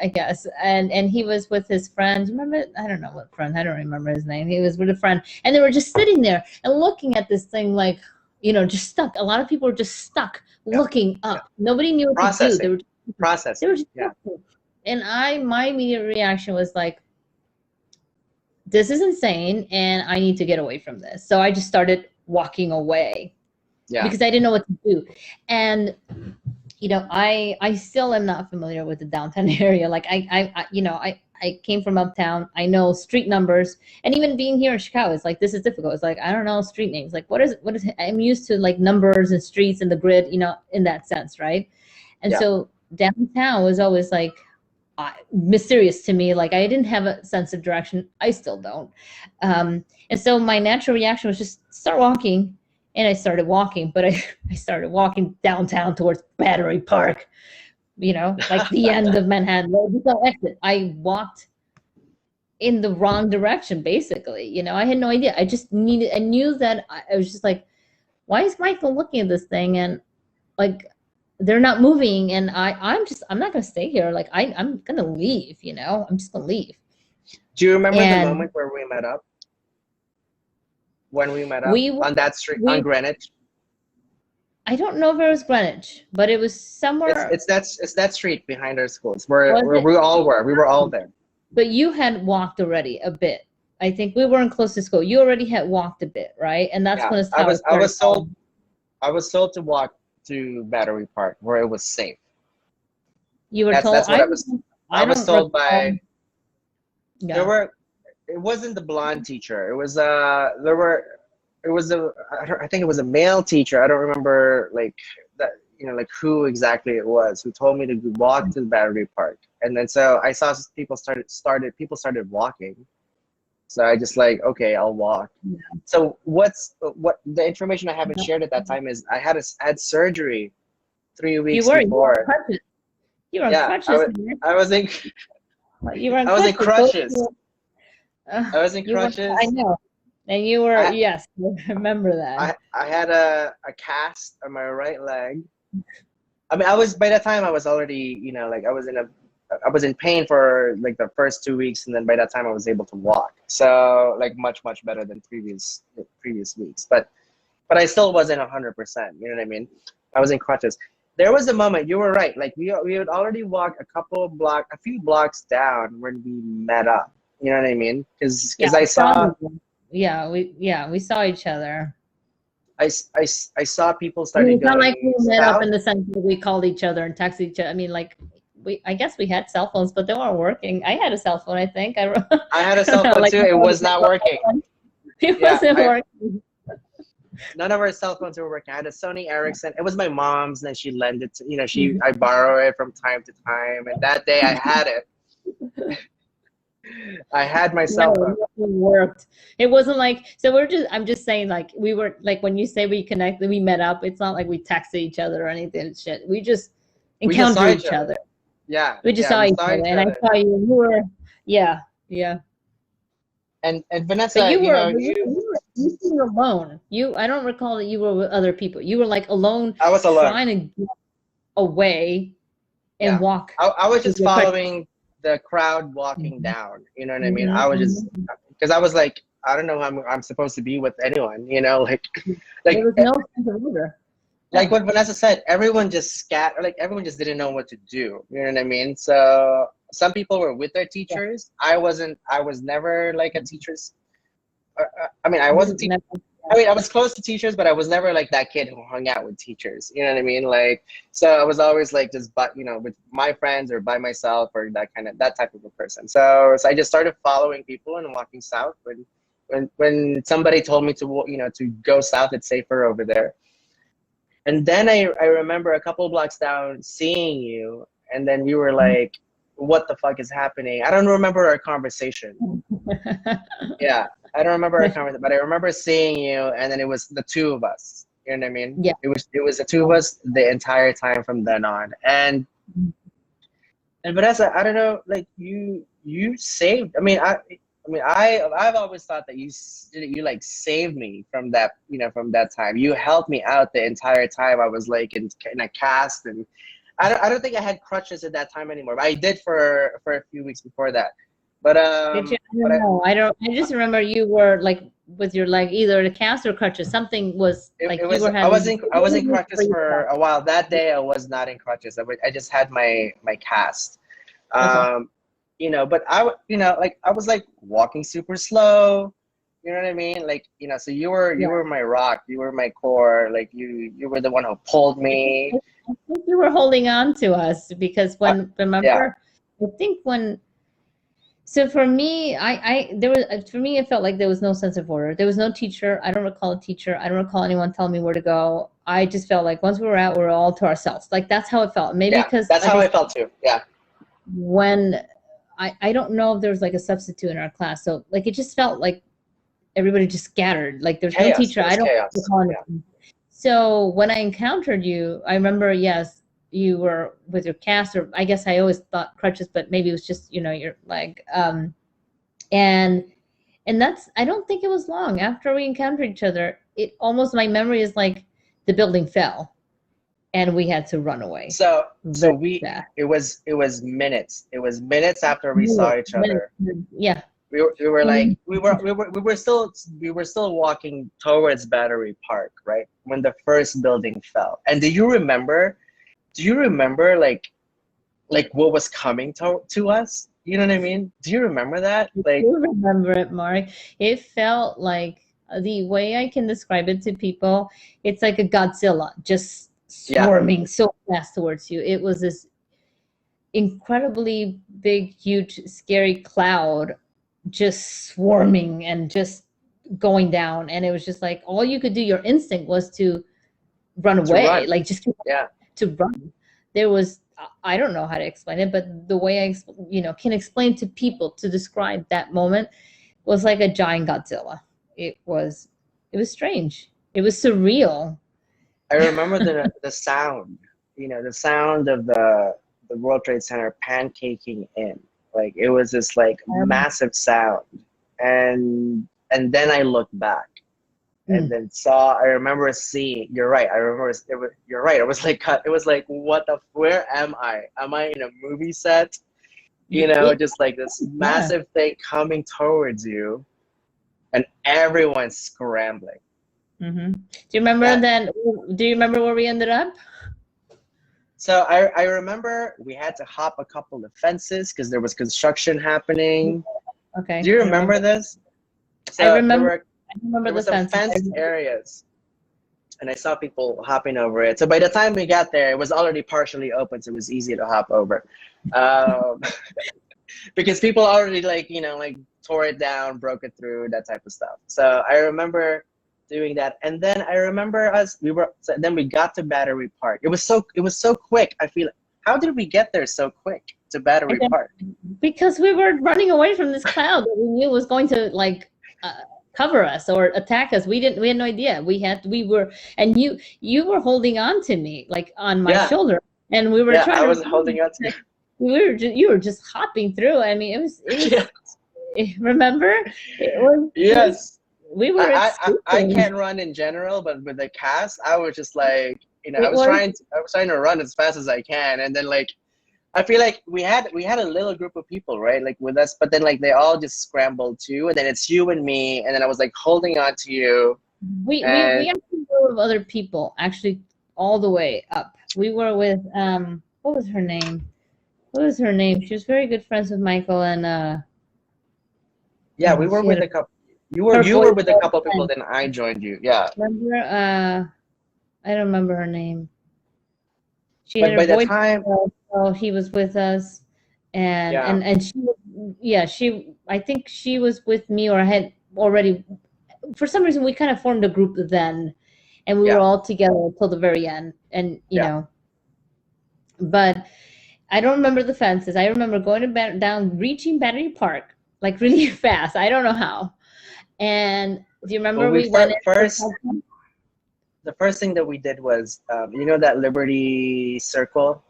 I guess. And he was with his friend. Remember? I don't know what friend. I don't remember his name. He was with a friend. And they were just sitting there and looking at this thing like, just stuck. A lot of people were just stuck looking up. Nobody knew what to do. They were processing. They were just and my immediate reaction was like, this is insane and I need to get away from this. So I just started walking away. Yeah. Because I didn't know what to do. And I still am not familiar with the downtown area. Like I came from uptown. I know street numbers, and even being here in Chicago, it's like, this is difficult. It's like, I don't know street names. Like, what is I'm used to like numbers and streets and the grid, in that sense, right? And so downtown was always like mysterious to me. Like I didn't have a sense of direction. I still don't. And so my natural reaction was just start walking. And I started walking, but I started walking downtown towards Battery Park, like the end of Manhattan. There's no exit. I walked in the wrong direction, basically. I had no idea. I knew that I was just like, why is Michael looking at this thing? And like, they're not moving, and I'm not gonna stay here. Like I'm gonna leave, you know, I'm just gonna leave. Do you remember the And moment where we met up? When we met up we on that street we on Greenwich? I don't know if it was Greenwich, but it was somewhere. It's that street behind our schools Was where it? we all were. We were all there. But you had walked already a bit. I think we weren't close to school. You already had walked a bit, right? And that's Yeah, when it's how it I started. was told to walk to Battery Park where it was safe. You were told. That's what I was don't told recall. by Yeah. there were it wasn't the blonde teacher. It was I think it was a male teacher. I don't remember like that, you know, like who exactly it was who told me to walk to the Battery Park. And then so I saw people started walking. So I just like, okay, I'll walk. Yeah. So what the information I haven't shared at that time is I had surgery 3 weeks You were before. on crutches. You were on Yeah, crutches. I was in You were on I was in crutches. crutches. I was in crutches. I know. And you were, yes, I remember that. I had a cast on my right leg. I mean, by that time I was already, you know, like I was in pain for like the first 2 weeks, and then by that time I was able to walk. So like much better than previous weeks. But I still wasn't 100%. You know what I mean? I was in crutches. There was a moment, you were right. Like we had already walked a few blocks down when we met up. You know what I mean? Because I saw. Yeah, we saw each other. I saw people starting It's not like we met south. up in the sense that we called each other and texted each other. I mean, like I guess we had cell phones, but they weren't working. I had a cell phone, I think. I had a cell phone like, too. It was not working. It wasn't working. None of our cell phones were working. I had a Sony Ericsson. It was my mom's, and then she lent it to, you know, I borrow it from time to time. And that day I had it. I had my cell phone. It worked. It wasn't like, so I'm just saying, like, we were, like, when you say we connected, we met up, it's not like we texted each other or anything. Shit. We just encountered each other. Yeah. We just saw each other. And I saw you. You were, yeah. And Vanessa, you seemed alone. I don't recall that you were with other people. You were like alone. I was alone. Trying to get away and walk. I was just following the crowd walking down. You know what I mean? I was just, because I was like, I don't know how I'm supposed to be with anyone. You know, like there was no sense of order. Like what Vanessa said, everyone just scattered. Like everyone just didn't know what to do. You know what I mean? So some people were with their teachers. I wasn't. I was never like a teacher's. I mean, I wasn't. I mean, I was close to teachers, but I was never like that kid who hung out with teachers. You know what I mean? Like, so I was always like just, with my friends or by myself or that type of a person. So I just started following people and walking south when somebody told me to go south. It's safer over there. And then I remember a couple blocks down seeing you, and then you were like, what the fuck is happening? I don't remember our conversation. Yeah, I don't remember our conversation, but I remember seeing you, and then it was the two of us. You know what I mean? Yeah. It was the two of us the entire time from then on. And Vanessa, I don't know, like you saved. I've always thought that you like saved me from that, from that time. You helped me out the entire time. I was like in a cast, and I don't think I had crutches at that time anymore. But I did for a few weeks before that. But did you? I just remember you were like with your leg either a cast or crutches. Something was like you were having. I was in crutches for a while. That day I was not in crutches. I just had my cast. Okay. But I was like walking super slow, you know what I mean? Like, so you were my rock, you were my core, like you were the one who pulled me. I think you were holding on to us because remember, I think so for me, for me, it felt like there was no sense of order. There was no teacher. I don't recall a teacher. I don't recall anyone telling me where to go. I just felt like once we were out, we were all to ourselves. Like that's how it felt. Maybe because that's how I felt too. Yeah. When I don't know if there was like a substitute in our class. So like it just felt like everybody just scattered. Like there's no teacher. I don't recall anything. So when I encountered you, I remember, yes, you were with your cast, or I guess I always thought crutches, but maybe it was just, your leg. And that's, I don't think it was long after we encountered each other. It almost, my memory is like the building fell. and we had to run away. So Very we fast. it was minutes. It was minutes after we saw each other. Yeah. We were like we were still walking towards Battery Park, right? When the first building fell. And do you remember like what was coming to us? You know what I mean? Do you remember that? I do remember it, Mark. It felt like, the way I can describe it to people, it's like a Godzilla just swarming so fast towards you. It was this incredibly big, huge, scary cloud just swarming and just going down. And it was just like, all you could do, your instinct was to run away, like just to run. There was, I don't know how to explain it, but the way I, can explain to people, to describe that moment, was like a giant Godzilla. It was strange. It was surreal. I remember the sound, the sound of the World Trade Center pancaking in. Like it was this like massive sound. And then I looked back and then I remember seeing, you're right. I remember you're right. It was like where am I? Am I in a movie set? Just like this massive thing coming towards you and everyone's scrambling. Do you remember then? Do you remember where we ended up? So I remember we had to hop a couple of fences because there was construction happening. Okay. Do you remember this? So I remember there were some fenced areas, and I saw people hopping over it. So by the time we got there, it was already partially open, so it was easy to hop over. Because people already like tore it down, broke it through, that type of stuff. So I remember doing that, and then I remember then we got to Battery Park. It was so quick. I feel, how did we get there so quick to Battery Park? Because we were running away from this cloud that we knew was going to cover us or attack us. We had no idea. And you were holding on to me, like on my shoulder, and we were trying. I was holding on to you. You were just hopping through. I mean, it was remember? It was. Yes. We were. I can't run in general, but with the cast, I was just like, I was trying to run as fast as I can, and then like, I feel like we had a little group of people, right, like with us, but then like they all just scrambled too, and then it's you and me, and then I was like holding on to you. We actually were with other people, actually, all the way up. We were with what was her name? She was very good friends with Michael and yeah, we were with a couple. You were with a couple of people, then I joined you. Yeah. Remember? I don't remember her name. She but had by a the time, so he was with us, and I think she was with me, or had already. For some reason, we kind of formed a group then, and we were all together till the very end. And but I don't remember the fences. I remember going down, reaching Battery Park like really fast. I don't know how. And do you remember we went first? The first thing that we did was, that Liberty Circle,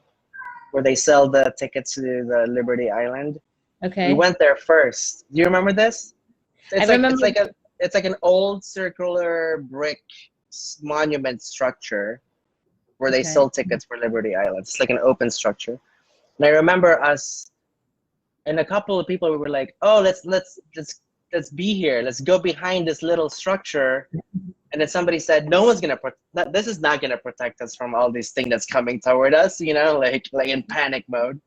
where they sell the tickets to the Liberty Island. Okay. We went there first. Do you remember this? It's like an old circular brick monument structure where they sell tickets for Liberty Island. It's like an open structure. And I remember us and a couple of people, we were like, oh, let's be here. Let's go behind this little structure. And then somebody said, this is not gonna protect us from all these things that's coming toward us, like in panic mode.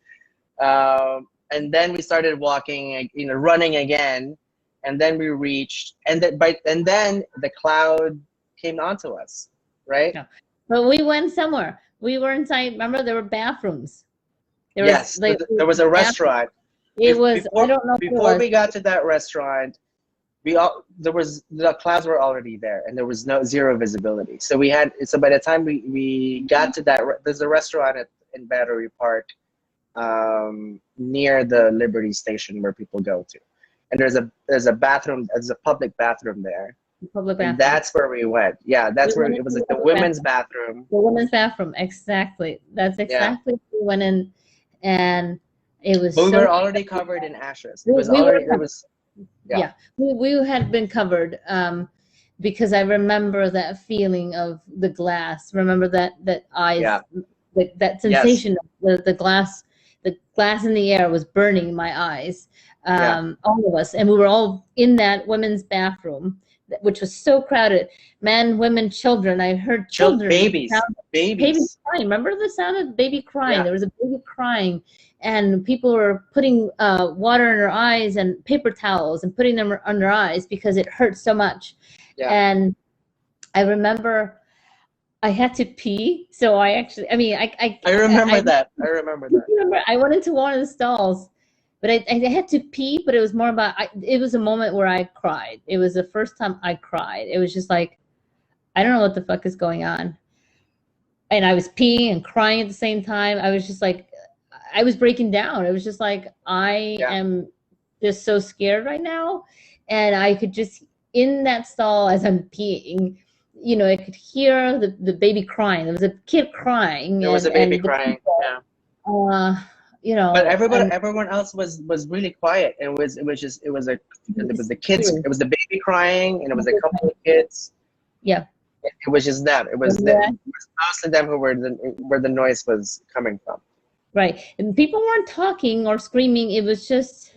And then we started walking, running again, and then we reached, and then the cloud came onto us, right? No. But we went somewhere. We were inside. Remember, there were bathrooms. There was a restaurant. Before we got to that restaurant, the clouds were already there, and there was zero visibility. So by the time we got to that, there's a restaurant in Battery Park, near the Liberty Station where people go to, and there's a bathroom, there's a public bathroom there. And that's where we went. Yeah, that's where it was, like the women's bathroom. The women's bathroom, exactly. That's exactly where we went in, and it was. But we were already covered in ashes. We had been covered, because I remember that feeling of the glass. Remember that eyes, Yeah. that Yes. sensation of the glass in the air was burning my eyes. Yeah. All of us, and we were all in that women's bathroom, which was so crowded. Men, women, children. I heard children, Babies. baby Babies. crying. Remember the sound of baby crying? Yeah. There was a baby crying, and people were putting water in their eyes and paper towels and putting them on their eyes because it hurt so much. Yeah. And I remember I had to pee, so I actually, I mean, I remember that. I remember that. remember I went into one of the stalls, but I had to pee, but it was more about, it was a moment where I cried. It was the first time I cried. It was just like, I don't know what the fuck is going on. And I was peeing and crying at the same time. I was just like, I was breaking down. It was just like, I am just so scared right now. And I could just, in that stall as I'm peeing, you know, I could hear the baby crying. There was a kid crying. There was a baby crying. People, yeah. You know, but everyone else was really quiet. And it was the kids. It was the baby crying, and it was a couple of kids. Yeah. It was just them. It was mostly them who were where the noise was coming from. Right. And people weren't talking or screaming. It was just,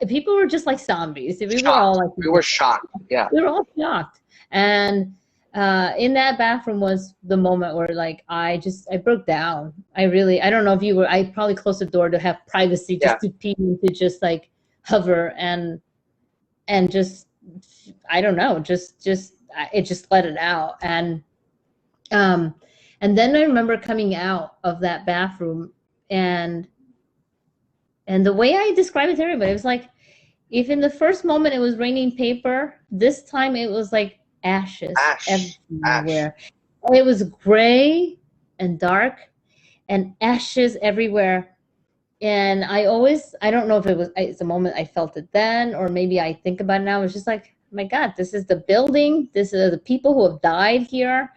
people were just like zombies. We were all like, we were shocked. Yeah. We were all shocked. And in that bathroom was the moment where like I broke down. I don't know if you were, I probably closed the door to have privacy, just to pee, to just like hover and just, I don't know, it just let it out. And then I remember coming out of that bathroom, and the way I describe it to everybody, it was like, if in the first moment it was raining paper, this time it was like ashes everywhere. It was gray and dark and ashes everywhere. And I don't know if it's a moment I felt it then, or maybe I think about it now. It's just like, oh my God, this is the building. This is the people who have died here.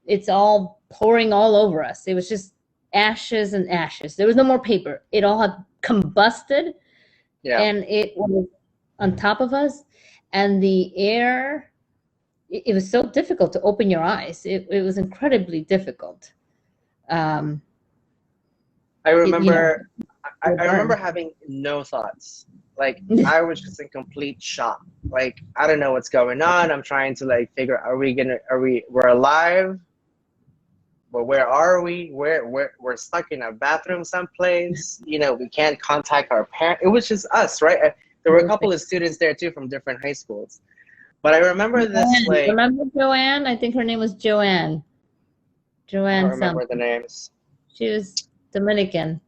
It's all pouring all over us. It was just ashes and ashes. There was no more paper. It all had combusted. Yeah. And it was on top of us. And the air, it was so difficult to open your eyes. It was incredibly difficult. I remember, I remember having no thoughts. Like, I was just in complete shock. Like, I don't know what's going on. I'm trying to like figure, we're alive? Well, where are we? We're stuck in a bathroom someplace. You know, we can't contact our parents. It was just us, right? There were a couple of students there too from different high schools. But I remember remember Joanne? I think her name was Joanne. I don't remember the names. She was Dominican.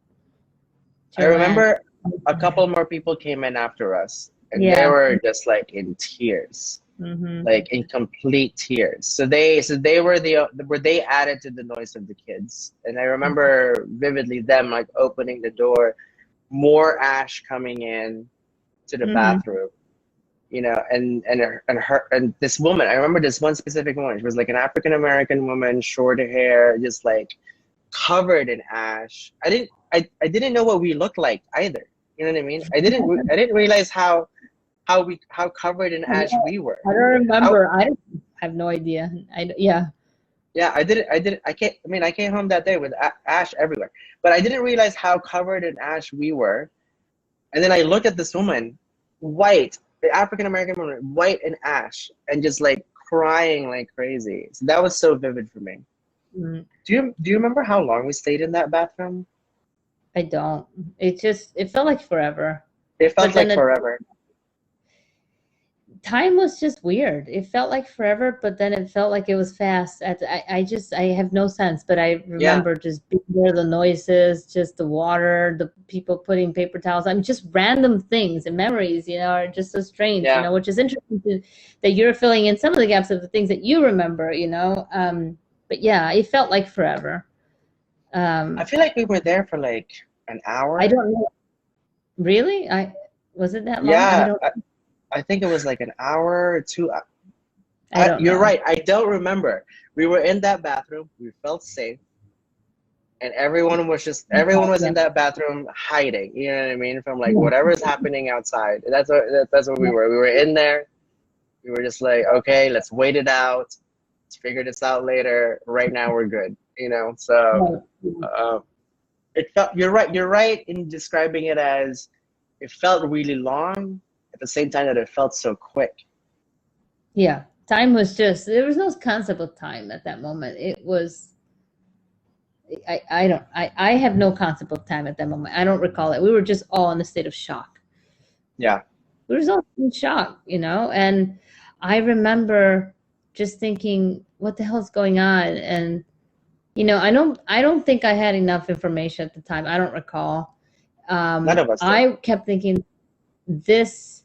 Joanne. I remember a couple more people came in after us, and they were just like in tears, like in complete tears. So they were they added to the noise of the kids, and I remember vividly them like opening the door, more ash coming in to the bathroom, you know, and this woman. I remember this one specific woman. She was like an African American woman, short hair, just like covered in ash. I didn't know what we looked like either. You know what I mean? I didn't realize how covered in ash we were. I don't remember. I have no idea. Yeah, I came home that day with ash everywhere, but I didn't realize how covered in ash we were. And then I looked at this woman, white, the African American woman, white and ash, and just like crying like crazy. So that was so vivid for me. Do you remember how long we stayed in that bathroom? I don't. It felt like forever. It felt like forever. Time was just weird. It felt like forever, but then it felt like it was fast. I have no sense, but I remember just being there, the noises, just the water, the people putting paper towels. I mean, just random things and memories, you know, are just so strange, you know, which is interesting that you're filling in some of the gaps of the things that you remember, you know. But yeah, it felt like forever. I feel like we were there for like an hour. I don't know. Really? Was it that long? Yeah, I think it was like an hour or 2 hours. You're right. I don't remember. We were in that bathroom. We felt safe, and everyone was in that bathroom hiding. You know what I mean? From like whatever's happening outside. That's what we were. We were in there, We were just like, okay, let's wait it out. Let's figure this out later. Right now, we're good. You know, so uh, it felt. You're right. You're right in describing it as it felt really long. At the same time, that it felt so quick. Yeah, time was just, there was no concept of time at that moment. It was, I have no concept of time at that moment. I don't recall it. We were just all in a state of shock. Yeah. We were all in shock, you know, and I remember just thinking, what the hell's going on? And, you know, I don't think I had enough information at the time. I don't recall. None of us did. I kept thinking, this,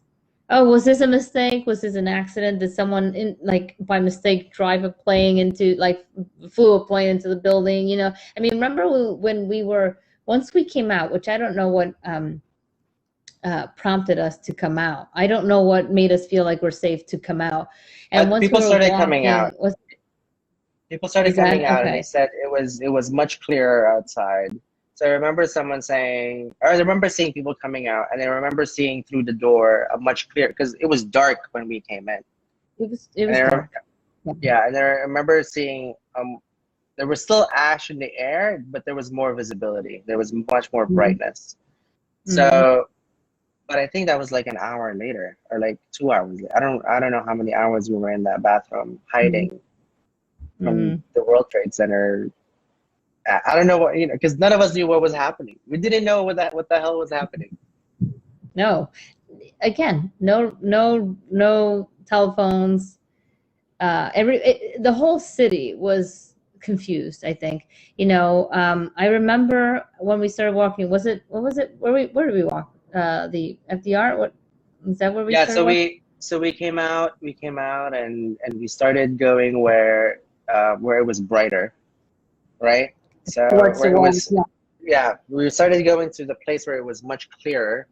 oh, was this a mistake? Was this an accident? Did someone in, like, by mistake drive a plane into, like, flew a plane into the building? You know, I mean, remember when we were, once we came out, which I don't know what prompted us to come out. I don't know what made us feel like we're safe to come out. And once people we were started walking, coming out. People started coming out, and they said it was much clearer outside. So I remember someone saying, or I remember seeing people coming out, and I remember seeing through the door a much clearer, because it was dark when we came in. It was dark. Yeah, and I remember seeing there was still ash in the air, but there was more visibility. There was much more brightness. So, but I think that was like an hour later, or like 2 hours. I don't know how many hours we were in that bathroom hiding from the World Trade Center. I don't know what, you know, because none of us knew what was happening. We didn't know what the hell was happening. No, again, no telephones. The whole city was confused, I think. You know, I remember when we started walking. What was it? Where did we walk? The FDR. What is that? Where we? Yeah. started walking? So we came out. And we started going where it was brighter, right? So where it was, we started going to the place where it was much clearer,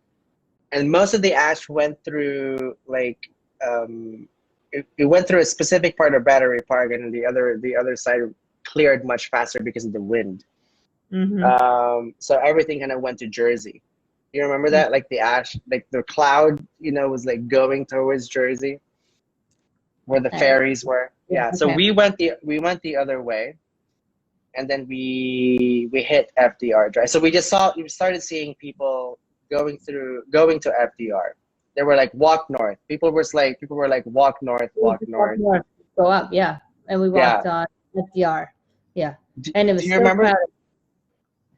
and most of the ash went through like it went through a specific part of Battery Park, and the other side cleared much faster because of the wind. So everything kind of went to Jersey. You remember that? Like the ash, like the cloud, you know, was like going towards Jersey, where the ferries were. Yeah. So we went the other way. And then we hit FDR Drive. So we started seeing people going to FDR. They were like, walk north. People were like, walk north, walk north. Go up, yeah. And we walked on FDR. Yeah. And it was so crowded.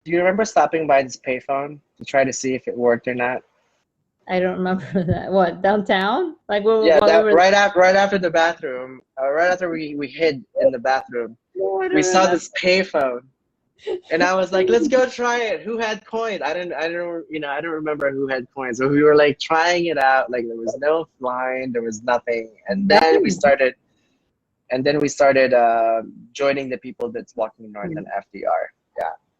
Do you remember stopping by this payphone to try to see if it worked or not? I don't remember that. What, downtown? Like right after the bathroom, right after we hid in the bathroom. We saw this payphone, and I was like, "Let's go try it." Who had coins? I don't remember who had coins. So we were like trying it out. Like there was no line, there was nothing, and then we started joining the people that's walking north in FDR.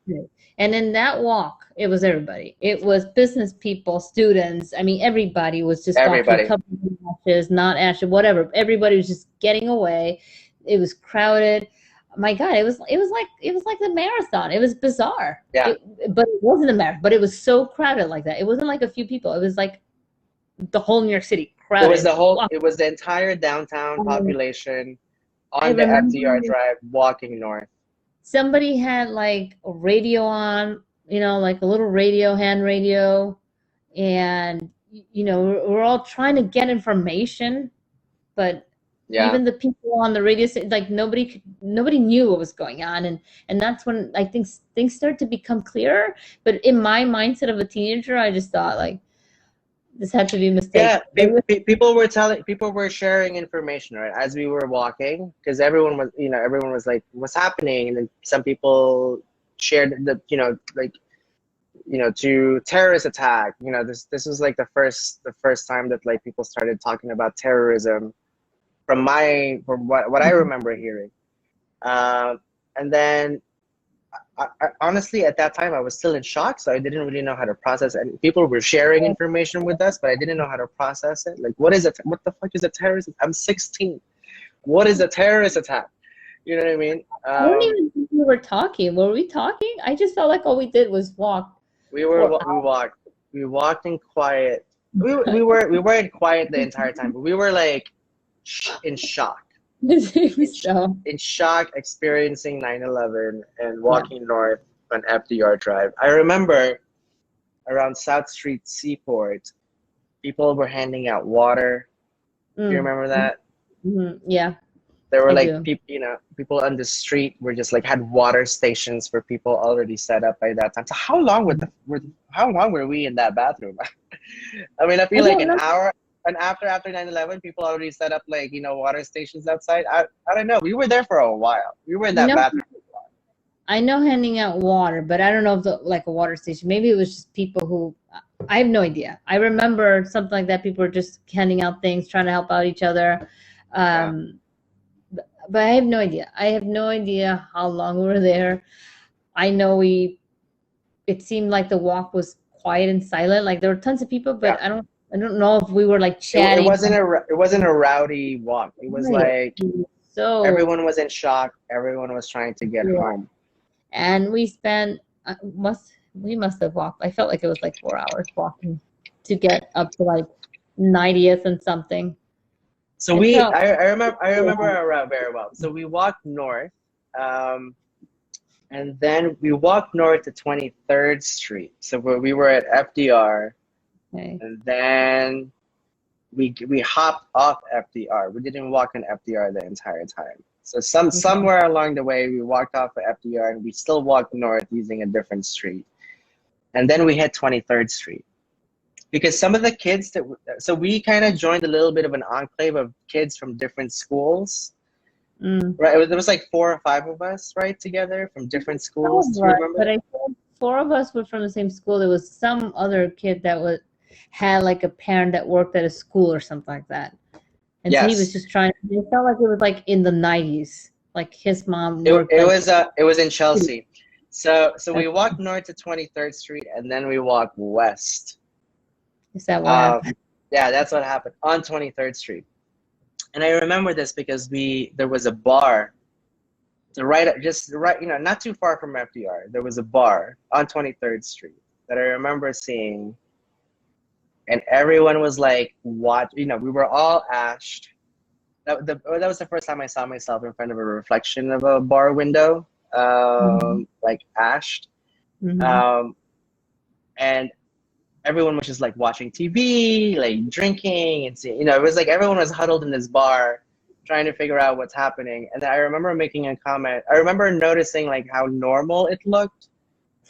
Yeah. And in that walk, it was everybody. It was business people, students. I mean, everybody was just everybody. Walking, ashes, not ashes, whatever. Everybody was just getting away. It was crowded. My God, it was like the marathon. It was bizarre. Yeah. But it wasn't a marathon. But it was so crowded like that. It wasn't like a few people. It was like the whole New York City crowded. It was the entire downtown population on the FDR Drive walking north. Somebody had like a radio on, you know, like a little radio, hand radio, and you know, we're all trying to get information, but even the people on the radio, like nobody knew what was going on, and that's when I think things start to become clearer. But in my mindset of a teenager, I just thought like this had to be a mistake. Yeah, people were sharing information, right, as we were walking, because everyone was like, what's happening? And then some people shared to terrorist attack. You know, this was like the first time that like people started talking about terrorism from what I remember hearing. And then I honestly, at that time, I was still in shock, so I didn't really know how to process it. And people were sharing information with us, but I didn't know how to process it. Like, what the fuck is a terrorist? I'm 16. What is a terrorist attack? You know what I mean? I don't even think we were talking. Were we talking? I just felt like all we did was walk. We walked in quiet. We weren't quiet the entire time, but we were like in shock. I think so. In shock experiencing 9/11 and walking north on FDR Drive. I remember around South Street Seaport, people were handing out water. Do you remember that? Yeah, There were I like do. people on the street were just like had water stations for people already set up by that time. So how long were we in that bathroom? I mean, I I feel like don't an know. hour. And after 9/11, people already set up like water stations outside. I don't know. We were there for a while. We were in You that know, bathroom. I know handing out water, but I don't know if like a water station. Maybe it was just people who. I have no idea. I remember something like that. People were just handing out things, trying to help out each other. Yeah. But I have no idea. I have no idea how long we were there. I know it seemed like the walk was quiet and silent. Like there were tons of people, Yeah. but I don't know if we were like It chatting. wasn't a rowdy walk. It was Right. like So everyone was in shock. Everyone was trying to get home. and we spent we must have walked. I felt like it was like 4 hours walking to get up to like 90th and something. So I remember our route very well. So we walked north, and then we walked north to 23rd Street. So we were at FDR, Okay. and then we hopped off FDR. We didn't walk on FDR the entire time. So somewhere along the way, we walked off of FDR, and we still walked north using a different street. And then we hit 23rd Street. Because some of the kids so we kind of joined a little bit of an enclave of kids from different schools, right? There was like 4 or 5 of us, right, together from different schools. Do you remember? But I think 4 of us were from the same school. There was some other kid that had like a parent that worked at a school or something like that, and so he was just trying. It felt like it was like in the 90s, like his mom worked. It was in Chelsea. So we walked north to 23rd Street, and then we walked west. Is that what happened? Yeah, that's what happened on 23rd Street. And I remember this because there was a bar not too far from FDR. There was a bar on 23rd Street that I remember seeing, and everyone was like, "What?" We were all ashed. That was the first time I saw myself in front of a reflection of a bar window, like ashed, and everyone was just like watching TV, like drinking, and it was like everyone was huddled in this bar trying to figure out what's happening. And I remember making a comment. I remember noticing like how normal it looked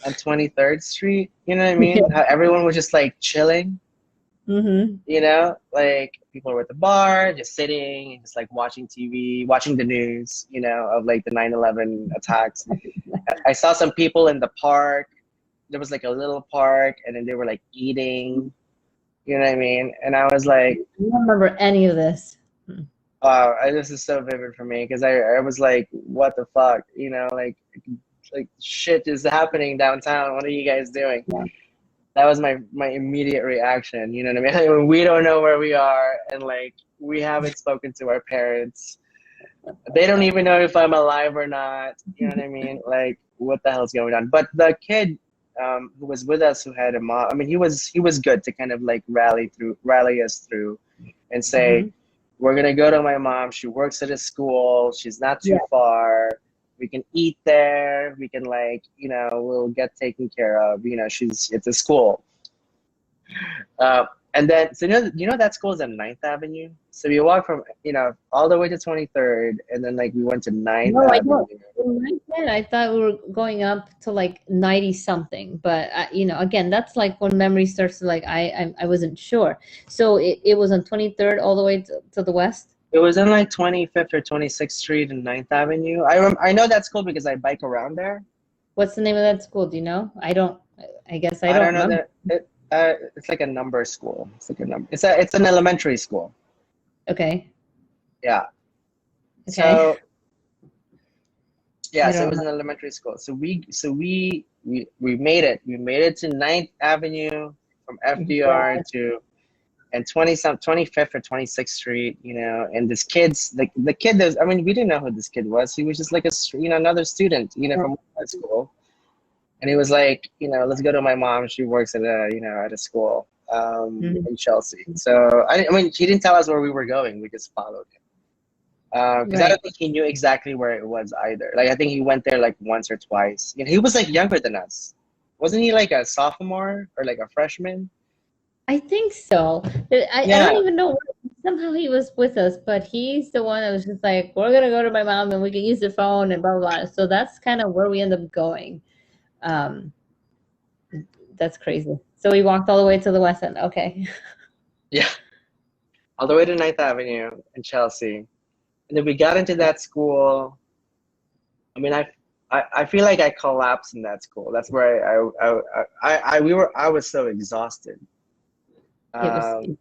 on 23rd Street. You know what I mean? How everyone was just like chilling. Like people were at the bar, just sitting and just like watching TV, watching the news, of like the 9/11 attacks. I saw some people in the park. There was like a little park, and then they were like eating, you know what I mean? And I was like, I don't remember any of this. wow, this is so vivid for me because I was like, what the fuck, like shit is happening downtown. What are you guys doing? Yeah. That was my immediate reaction. You know what I mean? We don't know where we are, and like we haven't spoken to our parents. They don't even know if I'm alive or not. You know what I mean? Like, what the hell's going on? But the kid who was with us, who had a mom, I mean, he was good to kind of like rally us through and say, we're going to go to my mom. She works at a school. She's not too far. We can eat there. We can we'll get taken care of. It's a school. And then, so that school is on 9th Avenue. So we walked from, all the way to 23rd, and then we went to 9th Avenue. I thought we were going up to like 90 something, but again, that's like when memory starts to I wasn't sure. So it was on 23rd all the way to the west. It was in like 25th or 26th Street and 9th Avenue. I know that school because I bike around there. What's the name of that school? Do you know? I guess I don't know that. It's like a number school. It's like a number. It's an elementary school. Okay. Yeah. Okay. So yeah, so it was an elementary school. So we made it. We made it to 9th Avenue from FDR to 25th or 26th Street, and this kid's the kid that we didn't know who this kid was. He was just like another student, from high school. And he was like, let's go to my mom. She works at a school in Chelsea. So he didn't tell us where we were going. We just followed him. Because I Right. don't think he knew exactly where it was either. Like I think he went there like once or twice. You know, he was like younger than us. Wasn't he like a sophomore or like a freshman? I think so. I don't Yeah, even know. Somehow he was with us, but he's the one that was just like, we're gonna go to my mom and we can use the phone and blah blah blah. So that's kind of where we end up going. Um, that's crazy. So we walked all the way to the West End. Okay. yeah, all the way to Ninth Avenue in Chelsea, and then we got into that school. I mean, I feel like I collapsed in that school. That's where I was so exhausted. It was. Um,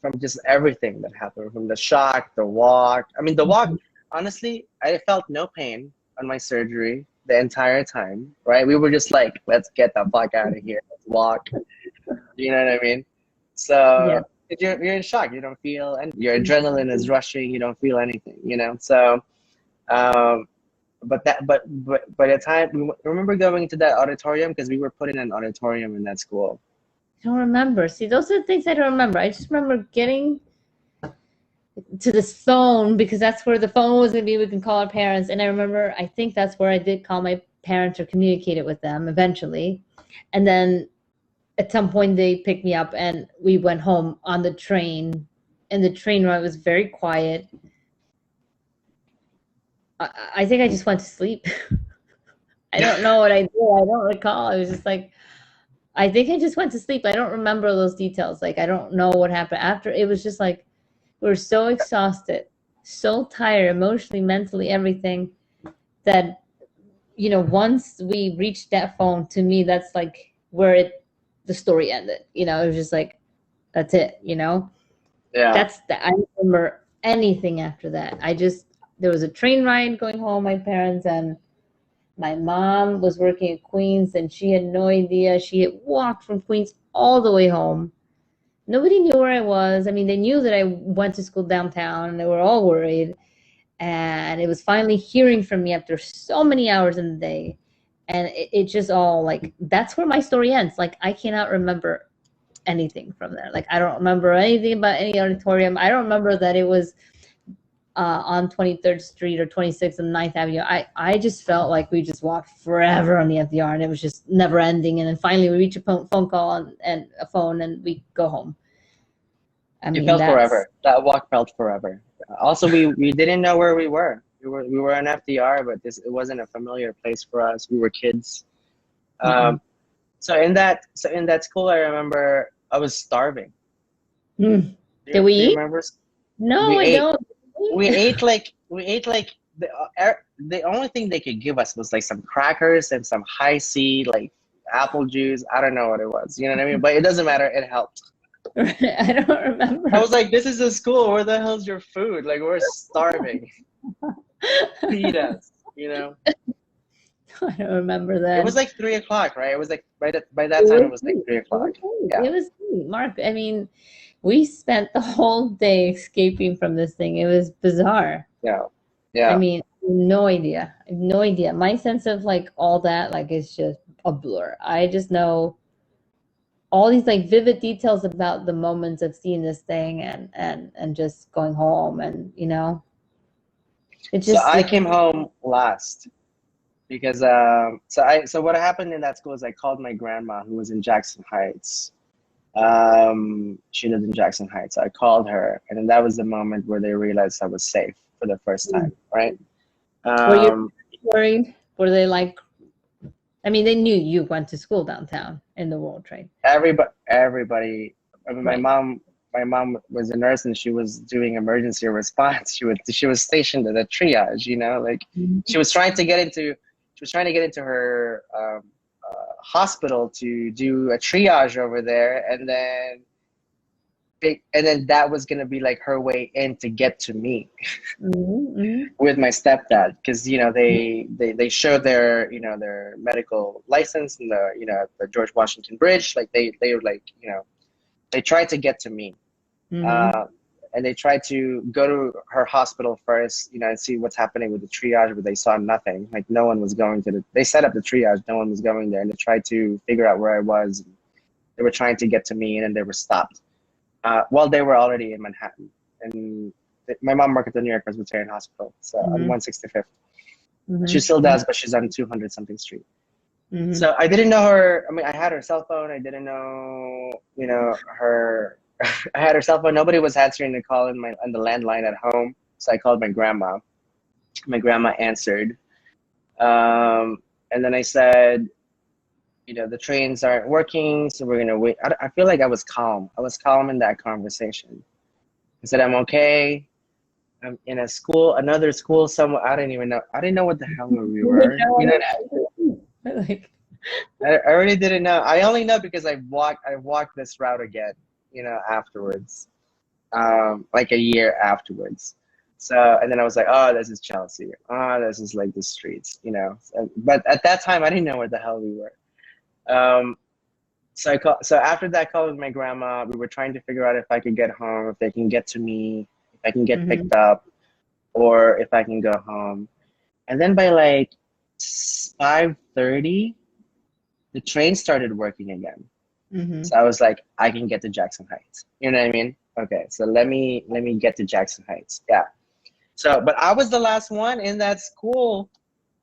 from just everything that happened, from the shock, the walk. I mean, the walk, honestly, I felt no pain on my surgery the entire time, right? We were just like, let's get the fuck out of here. Let's walk. You know what I mean? Yeah. So you're in shock. You don't feel, and your adrenaline is rushing. You don't feel anything, you know? So, um, but by the time we remember going to that auditorium because we were put in an auditorium in that school. I don't remember. See, those are the things I don't remember. I just remember getting to this phone because that's where the phone was going to be. We can call our parents. And I remember, I think that's where I did call my parents or communicated with them eventually. And then at some point they picked me up and we went home on the train. And the train ride was very quiet. I think I just went to sleep. I don't know what I did. I don't recall. I was just like, I think I just went to sleep. I don't remember those details. Like, I don't know what happened after. It was just like, we were so exhausted, so tired, emotionally, mentally, everything that, once we reached that phone, to me, that's like where the story ended. It was just like, that's it. Yeah. I don't remember anything after that. There was a train ride going home, my parents, and my mom was working at Queens and she had no idea. She had walked from Queens all the way home. Nobody knew where I was. I mean, they knew that I went to school downtown and they were all worried. And it was finally hearing from me after so many hours in the day. And it just all like, that's where my story ends. Like, I cannot remember anything from there. Like, I don't remember anything about any auditorium. I don't remember that it was on 23rd Street or 26th and 9th Avenue. I just felt like we just walked forever on the FDR and it was just never ending. And then finally we reach a phone call and a phone and we go home. I You mean, felt that's, forever. That walk felt forever. Also, we didn't know where we were. We were in FDR, but it wasn't a familiar place for us. We were kids. mm-mm. So in that school, I remember I was starving. Mm. Do Did you, we do you eat? remember? No, We I ate. don't. We ate like the only thing they could give us was like some crackers and some high C like apple juice. I don't know what it was. You know what I mean? But it doesn't matter. It helped. I don't I remember. was like, this is a school. Where the hell's your food? Like, we're starving. Feed us, you know? I don't remember It was then. like 3 o'clock, right? It was like by that It time it was was like sweet. three It was o'clock. sweet. Yeah, It was sweet. Mark, I mean, we spent the whole day escaping from this thing. It was bizarre. yeah, I yeah. mean, no idea. I have no idea. My sense of like all that, like, is just a blur. I just know all these like vivid details about the moments of seeing this thing and just going home and it So just I like came home last because so what happened in that school is I called my grandma who was in Jackson Heights. She lived in Jackson Heights. I called her, and then that was the moment where they realized I was safe for the first time, right? were you Um, worried? Were they like, I mean, they knew you went to school downtown in the World Trade. everybody. I mean, my Right. mom. My mom was a nurse, and she was doing emergency response. She was stationed at a triage. Like she was trying to get into. She was trying to get into her hospital to do a triage over there, and then that was gonna be like her way in to get to me Mm-hmm. with my stepdad, because they showed their medical license in the George Washington Bridge. Like they were like they tried to get to me, Mm-hmm. uh, and they tried to go to her hospital first, and see what's happening with the triage, but they saw nothing. Like no one was going to they set up the triage, no one was going there, and they tried to figure out where I was. They were trying to get to me, and then they were stopped while they were already in Manhattan, and my mom worked at the New York Presbyterian Hospital, so on 165th. She still does, but she's on 200 something street. So I didn't know her. I mean, I had her cell phone. I didn't know, her. I had her cell phone. Nobody was answering the call on the landline at home. So I called my grandma. My grandma answered. And then I said, the trains aren't working, so we're going to wait. I feel like I was calm. I was calm in that conversation. I said, I'm okay. I'm in another school somewhere. I didn't even know. I didn't know what the hell we were. I really didn't know. I only know because I walked this route again, afterwards, like a year afterwards. So, and then I was like, oh, this is Chelsea. Oh, this is like the streets, But at that time, I didn't know where the hell we were. So after that call with my grandma, we were trying to figure out if I could get home, if they can get to me, if I can get picked up, or if I can go home. And then by like 5:30, the train started working again. So I was like, I can get to Jackson Heights. You know what I mean? Okay, so let me get to Jackson Heights. Yeah. So, but I was the last one in that school.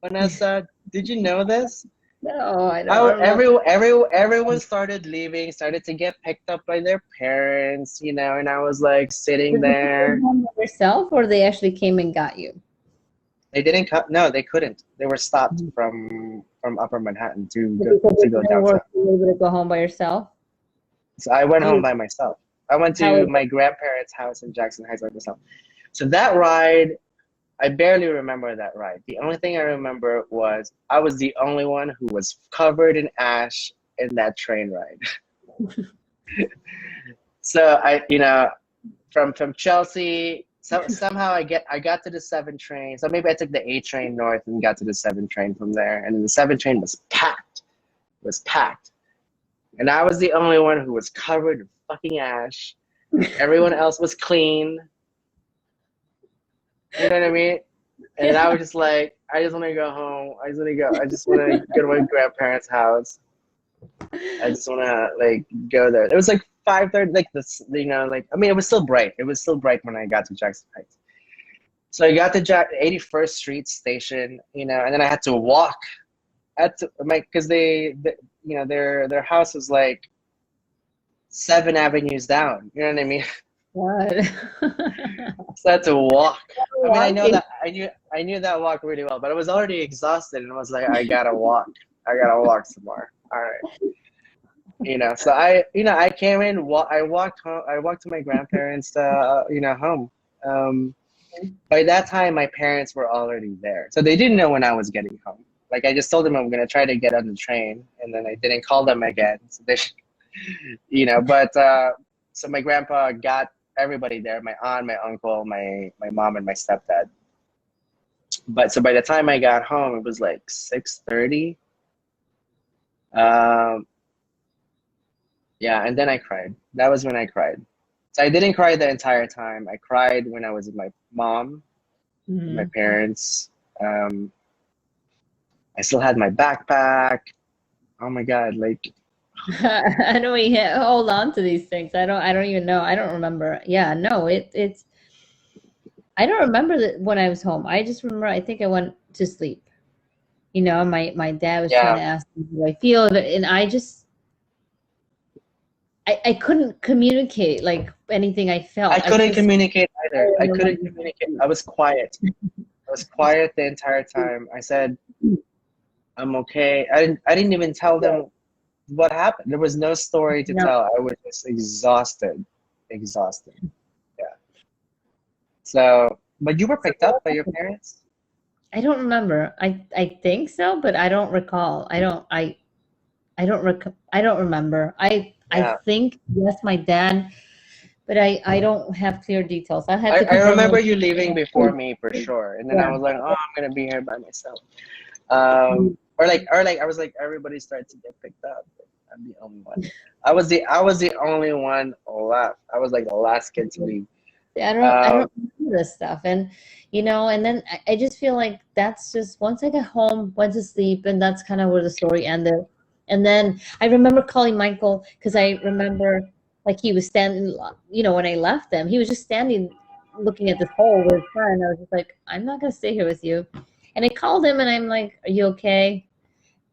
Vanessa, did you know this? No, I don't. Everyone started leaving, started to get picked up by their parents, and I was like sitting there. Did you come by yourself, or they actually came and got you? They didn't come. No, they couldn't. They were stopped from Upper Manhattan to go downtown. You were able to go home by yourself? So I went home by myself. I went to my grandparents' house in Jackson Heights by myself. So that ride, I barely remember that ride. The only thing I remember was I was the only one who was covered in ash in that train ride. So from Chelsea, somehow I got to the 7 train. So maybe I took the 8 train north and got to the 7 train from there. And the 7 train was packed. It was packed. And I was the only one who was covered in fucking ash. Everyone else was clean. You know what I mean? And I was just like, I just want to go home. I just want to go to my grandparents' house. I just want to go there. It was like 5:30, it was still bright. It was still bright when I got to Jackson Heights. So I got to 81st Street station, and then I had to walk. Because their house was like 7 avenues down. You know what I mean? What? So I had to walk. I mean, I knew that walk really well, but I was already exhausted, and I was like, I gotta walk. I gotta walk some more. All right. So I came in. I walked home. I walked to my grandparents. Home. By that time, my parents were already there, so they didn't know when I was getting home. Like, I just told them I'm gonna try to get on the train, and then I didn't call them again. So they, so my grandpa got everybody there, my aunt, my uncle, my mom, and my stepdad. But so by the time I got home, it was like 6:30. Yeah, and then I cried. That was when I cried. So I didn't cry the entire time. I cried when I was with my mom, my parents. I still had my backpack. Oh my God, I know we hold on to these things. I don't even know. I don't remember. Yeah, no, it's. I don't remember that when I was home. I just remember. I think I went to sleep. My dad was trying to ask me how I feel, and I just. I couldn't communicate anything I felt. I couldn't communicate either. I couldn't communicate. I was quiet. I was quiet the entire time. I said, I'm okay. I didn't even tell them what happened. There was no story to tell. I was just exhausted. Yeah. So, but you were picked up by your parents? I don't remember. I think so, but I don't recall. I don't remember. I think yes, my dad, but I don't have clear details. I remember you leaving before me for sure, and then I was like, oh, I'm gonna be here by myself. Or I was like, everybody started to get picked up. I'm the only one. I was the only one left. I was like the last kid to leave. I don't remember this stuff, and and then I just feel like that's just once I got home, went to sleep, and that's kind of where the story ended. And then I remember calling Michael because I remember he was standing, when I left them, he was just standing looking at this hole with his friend. I was just like, I'm not gonna stay here with you. And I called him, and I'm like, "Are you okay?"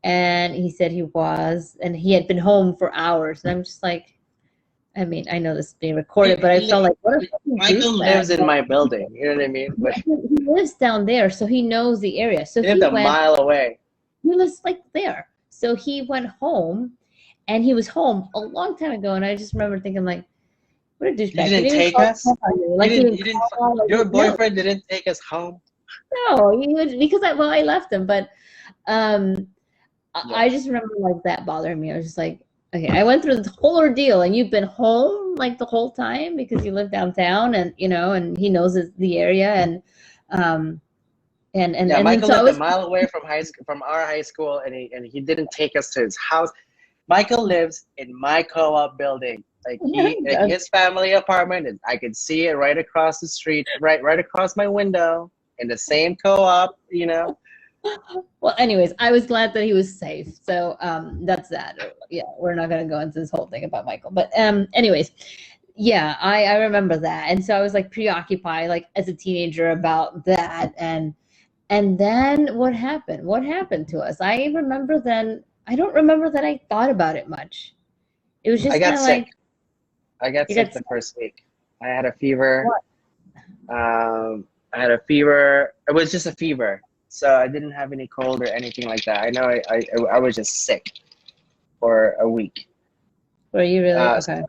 And he said he was, and he had been home for hours. And I'm just like, I mean, I know this is being recorded, but I felt like, what a fucking Michael lives douchebag. in my building. You know what I mean? Like, He lives down there, so he knows the area. So he lived he a went. mile away. He was like there. So he went home, and he was home a long time ago. And I just remember thinking, like, what a douchebag. You didn't He take call us? you. Like, You didn't, call, like, your boyfriend didn't take us home? No, he would, because I left him. But um, Yeah. I just remember like that bothering me. I was just like, okay, I went through the whole ordeal, and you've been home like the whole time because you live downtown, and and he knows the area, and Yeah, Michael so I lived was a mile away from our high school, and he didn't take us to his house. Michael lives in my co-op building. Like his family apartment, and I could see it right across the street, right across my window in the same co-op, Well, anyways, I was glad that he was safe. So that's that. Yeah, we're not gonna go into this whole thing about Michael. But anyways, yeah, I remember that. And so I was like preoccupied like as a teenager about that. And then what happened? What happened to us? I remember then I don't remember that I thought about it much. It was just I got kind of sick. like I got you sick got the first week. I had a fever. what? I had a fever. It was just a fever, so I didn't have any cold or anything like that. I know I was just sick for a week. Were you really Uh, okay?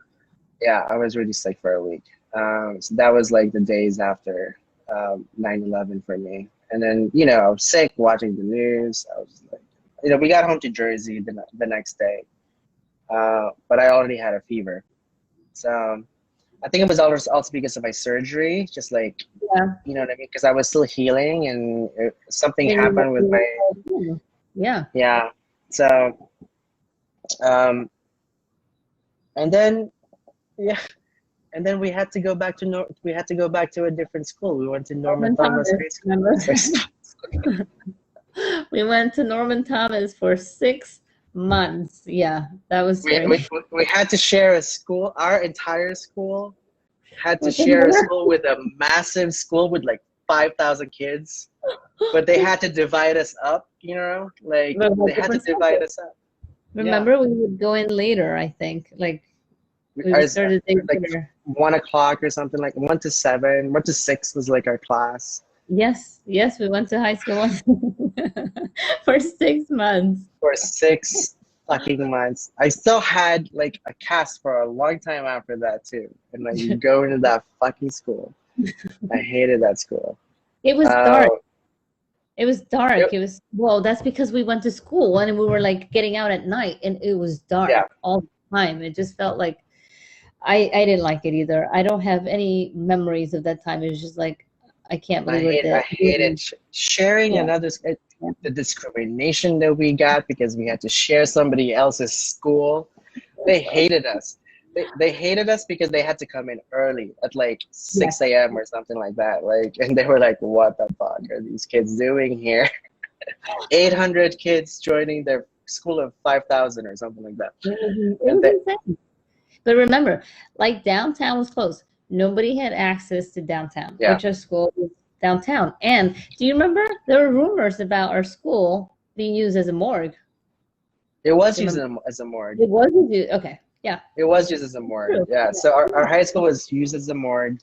yeah, I was really sick for a week. So that was like the days after 9/11 for me. And then, I was sick watching the news. I was like, we got home to Jersey the next day, but I already had a fever. So I think it was also because of my surgery, just like, Yeah. you know what I mean? Because I was still healing, and something And happened with my, yeah. yeah. So, um, and then, yeah. And then we had to go back to a different school. We went to Norman Thomas High School. Remember? We went to Norman Thomas for 6 months. Yeah, that was strange. We had to share a school. Our entire school had to share a school with a massive school with like 5,000 kids. But they had to divide us up, like they had to divide us up. Remember, we would go in later, I think. Like we started like 1 o'clock or something, like 1 to 7, 1 to 6 was like our class. Yes, we went to high school for 6 months. For 6 fucking months. I still had like a cast for a long time after that too. And like you go into that fucking school. I hated that school. It was dark. It was dark. Well, that's because we went to school and we were like getting out at night, and it was dark all the time. It just felt like I didn't like it either. I don't have any memories of that time. It was just like I can't believe I hated sharing another. The discrimination that we got because we had to share somebody else's school. They hated us. They hated us because they had to come in early at like 6 a.m. or something like that. Like, and they were like, "What the fuck are these kids doing here?" 800 kids joining their school of 5,000 or something like that. It was insane. But remember, like downtown was closed. Nobody had access to downtown, which our school was downtown. And do you remember there were rumors about our school being used as a morgue? It was used as a morgue. It was used. Okay. Yeah. It was used as a morgue. Yeah. So our high school was used as a morgue.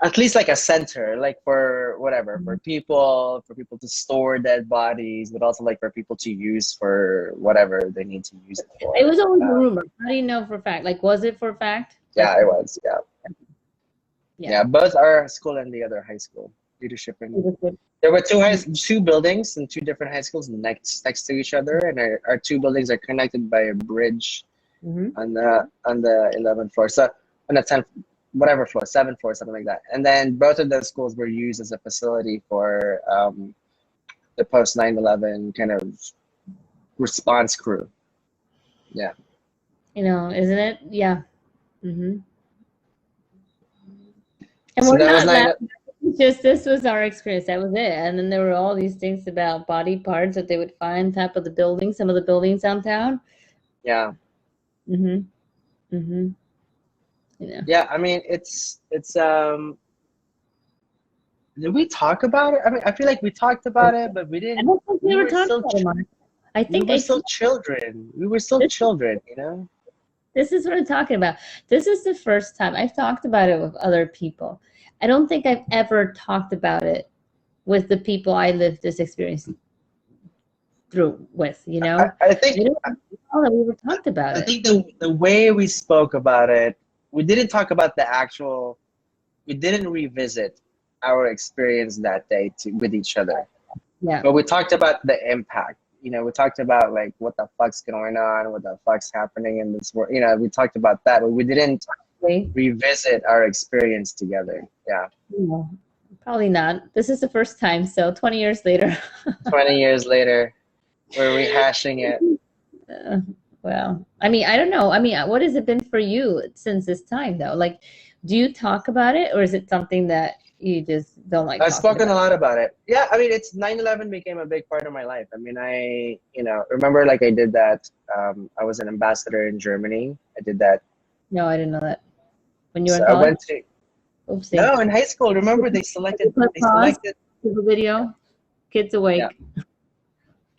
At least like a center, like for whatever, for people to store dead bodies, but also like for people to use for whatever they need to use it for. It was always a rumor. How do you know for a fact? Like, was it for a fact? Yeah, it was. Yeah, both our school and the other high school, leadership and there were two buildings in two different high schools next to each other, and our two buildings are connected by a bridge on the 11th floor. So on the 10th, whatever floor, 7th floor, something like that. And then both of those schools were used as a facility for the post 9/11 kind of response crew. Yeah. Isn't it? Yeah. And so we're not laughing. Just this was our experience. That was it. And then there were all these things about body parts that they would find top of the building, some of the buildings downtown. Yeah. You know. Yeah, I mean, did we talk about it? I mean, I feel like we talked about it, but we I didn't. don't think we We ever were talked still, about it, Mark. I we think were I still children. We were still this children, you know? this is what I'm talking about. This is the first time I've talked about it with other people. I don't think I've ever talked about it with the people I lived this experience through with, you know? I think I don't know that we ever talked about I it. think the way we spoke about it, we didn't talk about the actual. We didn't revisit our experience that day with each other, Yeah. but we talked about the impact. You know, we talked about like what the fuck's going on, what the fuck's happening in this world. You know, we talked about that, but we didn't Wait, revisit our experience together. Yeah, no, probably not. This is the first time, so 20 years later. 20 years later, we're rehashing it. Uh, well, I mean, I don't know. I mean, what has it been for you since this time, though? Like, do you talk about it, or is it something that you just don't like I've talking spoken a about? lot about it. Yeah, I mean, it's 9/11 became a big part of my life. I mean, remember like I did that. I was an ambassador in Germany. I did that. No, I didn't know that. When you were So in I college? went to, Oopsie. no, in high school. Remember Can you put they pause selected, to the video? Kids yeah, awake.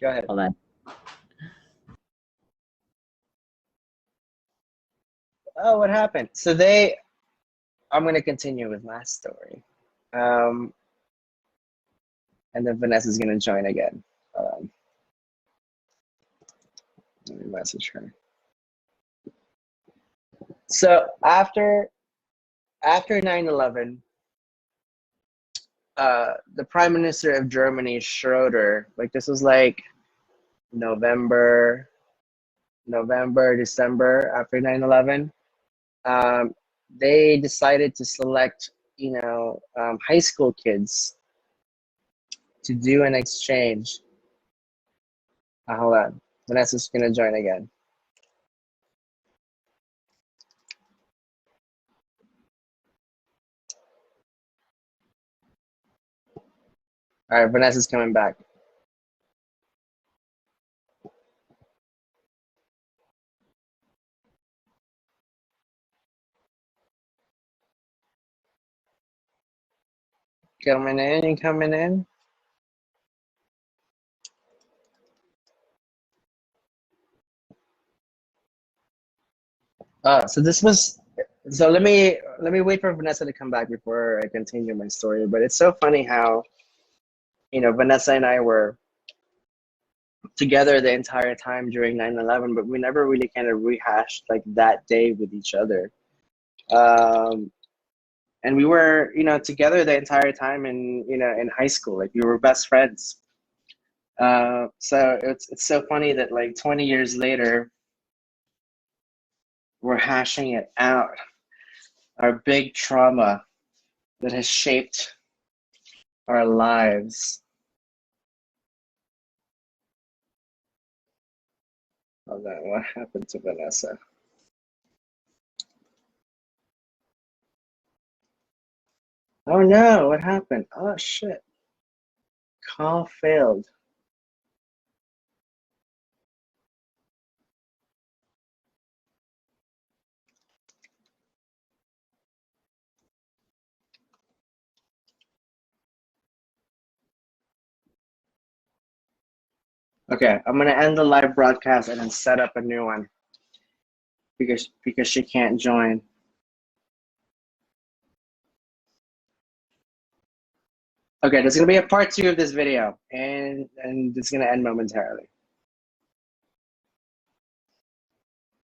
go ahead. Hold on. Oh, what happened? I'm going to continue with my story. Um, and then Vanessa's going to join again. Um, Let me message her. So after 9/11, the Prime Minister of Germany, Schroeder, like this was like November, December after 9/11, um, they decided to select, high school kids to do an exchange. Hold on. Vanessa's going to join again. All right, Vanessa's coming back. Coming in and coming in. So let me wait for Vanessa to come back before I continue my story. But it's so funny how, Vanessa and I were together the entire time during 9/11, but we never really kind of rehashed like that day with each other. Um, and we were, together the entire time in high school. Like we were best friends. So it's so funny that like 20 years later, we're hashing it out. Our big trauma that has shaped our lives. Hold on, what happened to Vanessa? Oh no, what happened? Oh shit. Call failed. Okay, I'm gonna end the live broadcast and then set up a new one because she can't join. Okay, there's gonna be a part 2 of this video, and it's gonna end momentarily.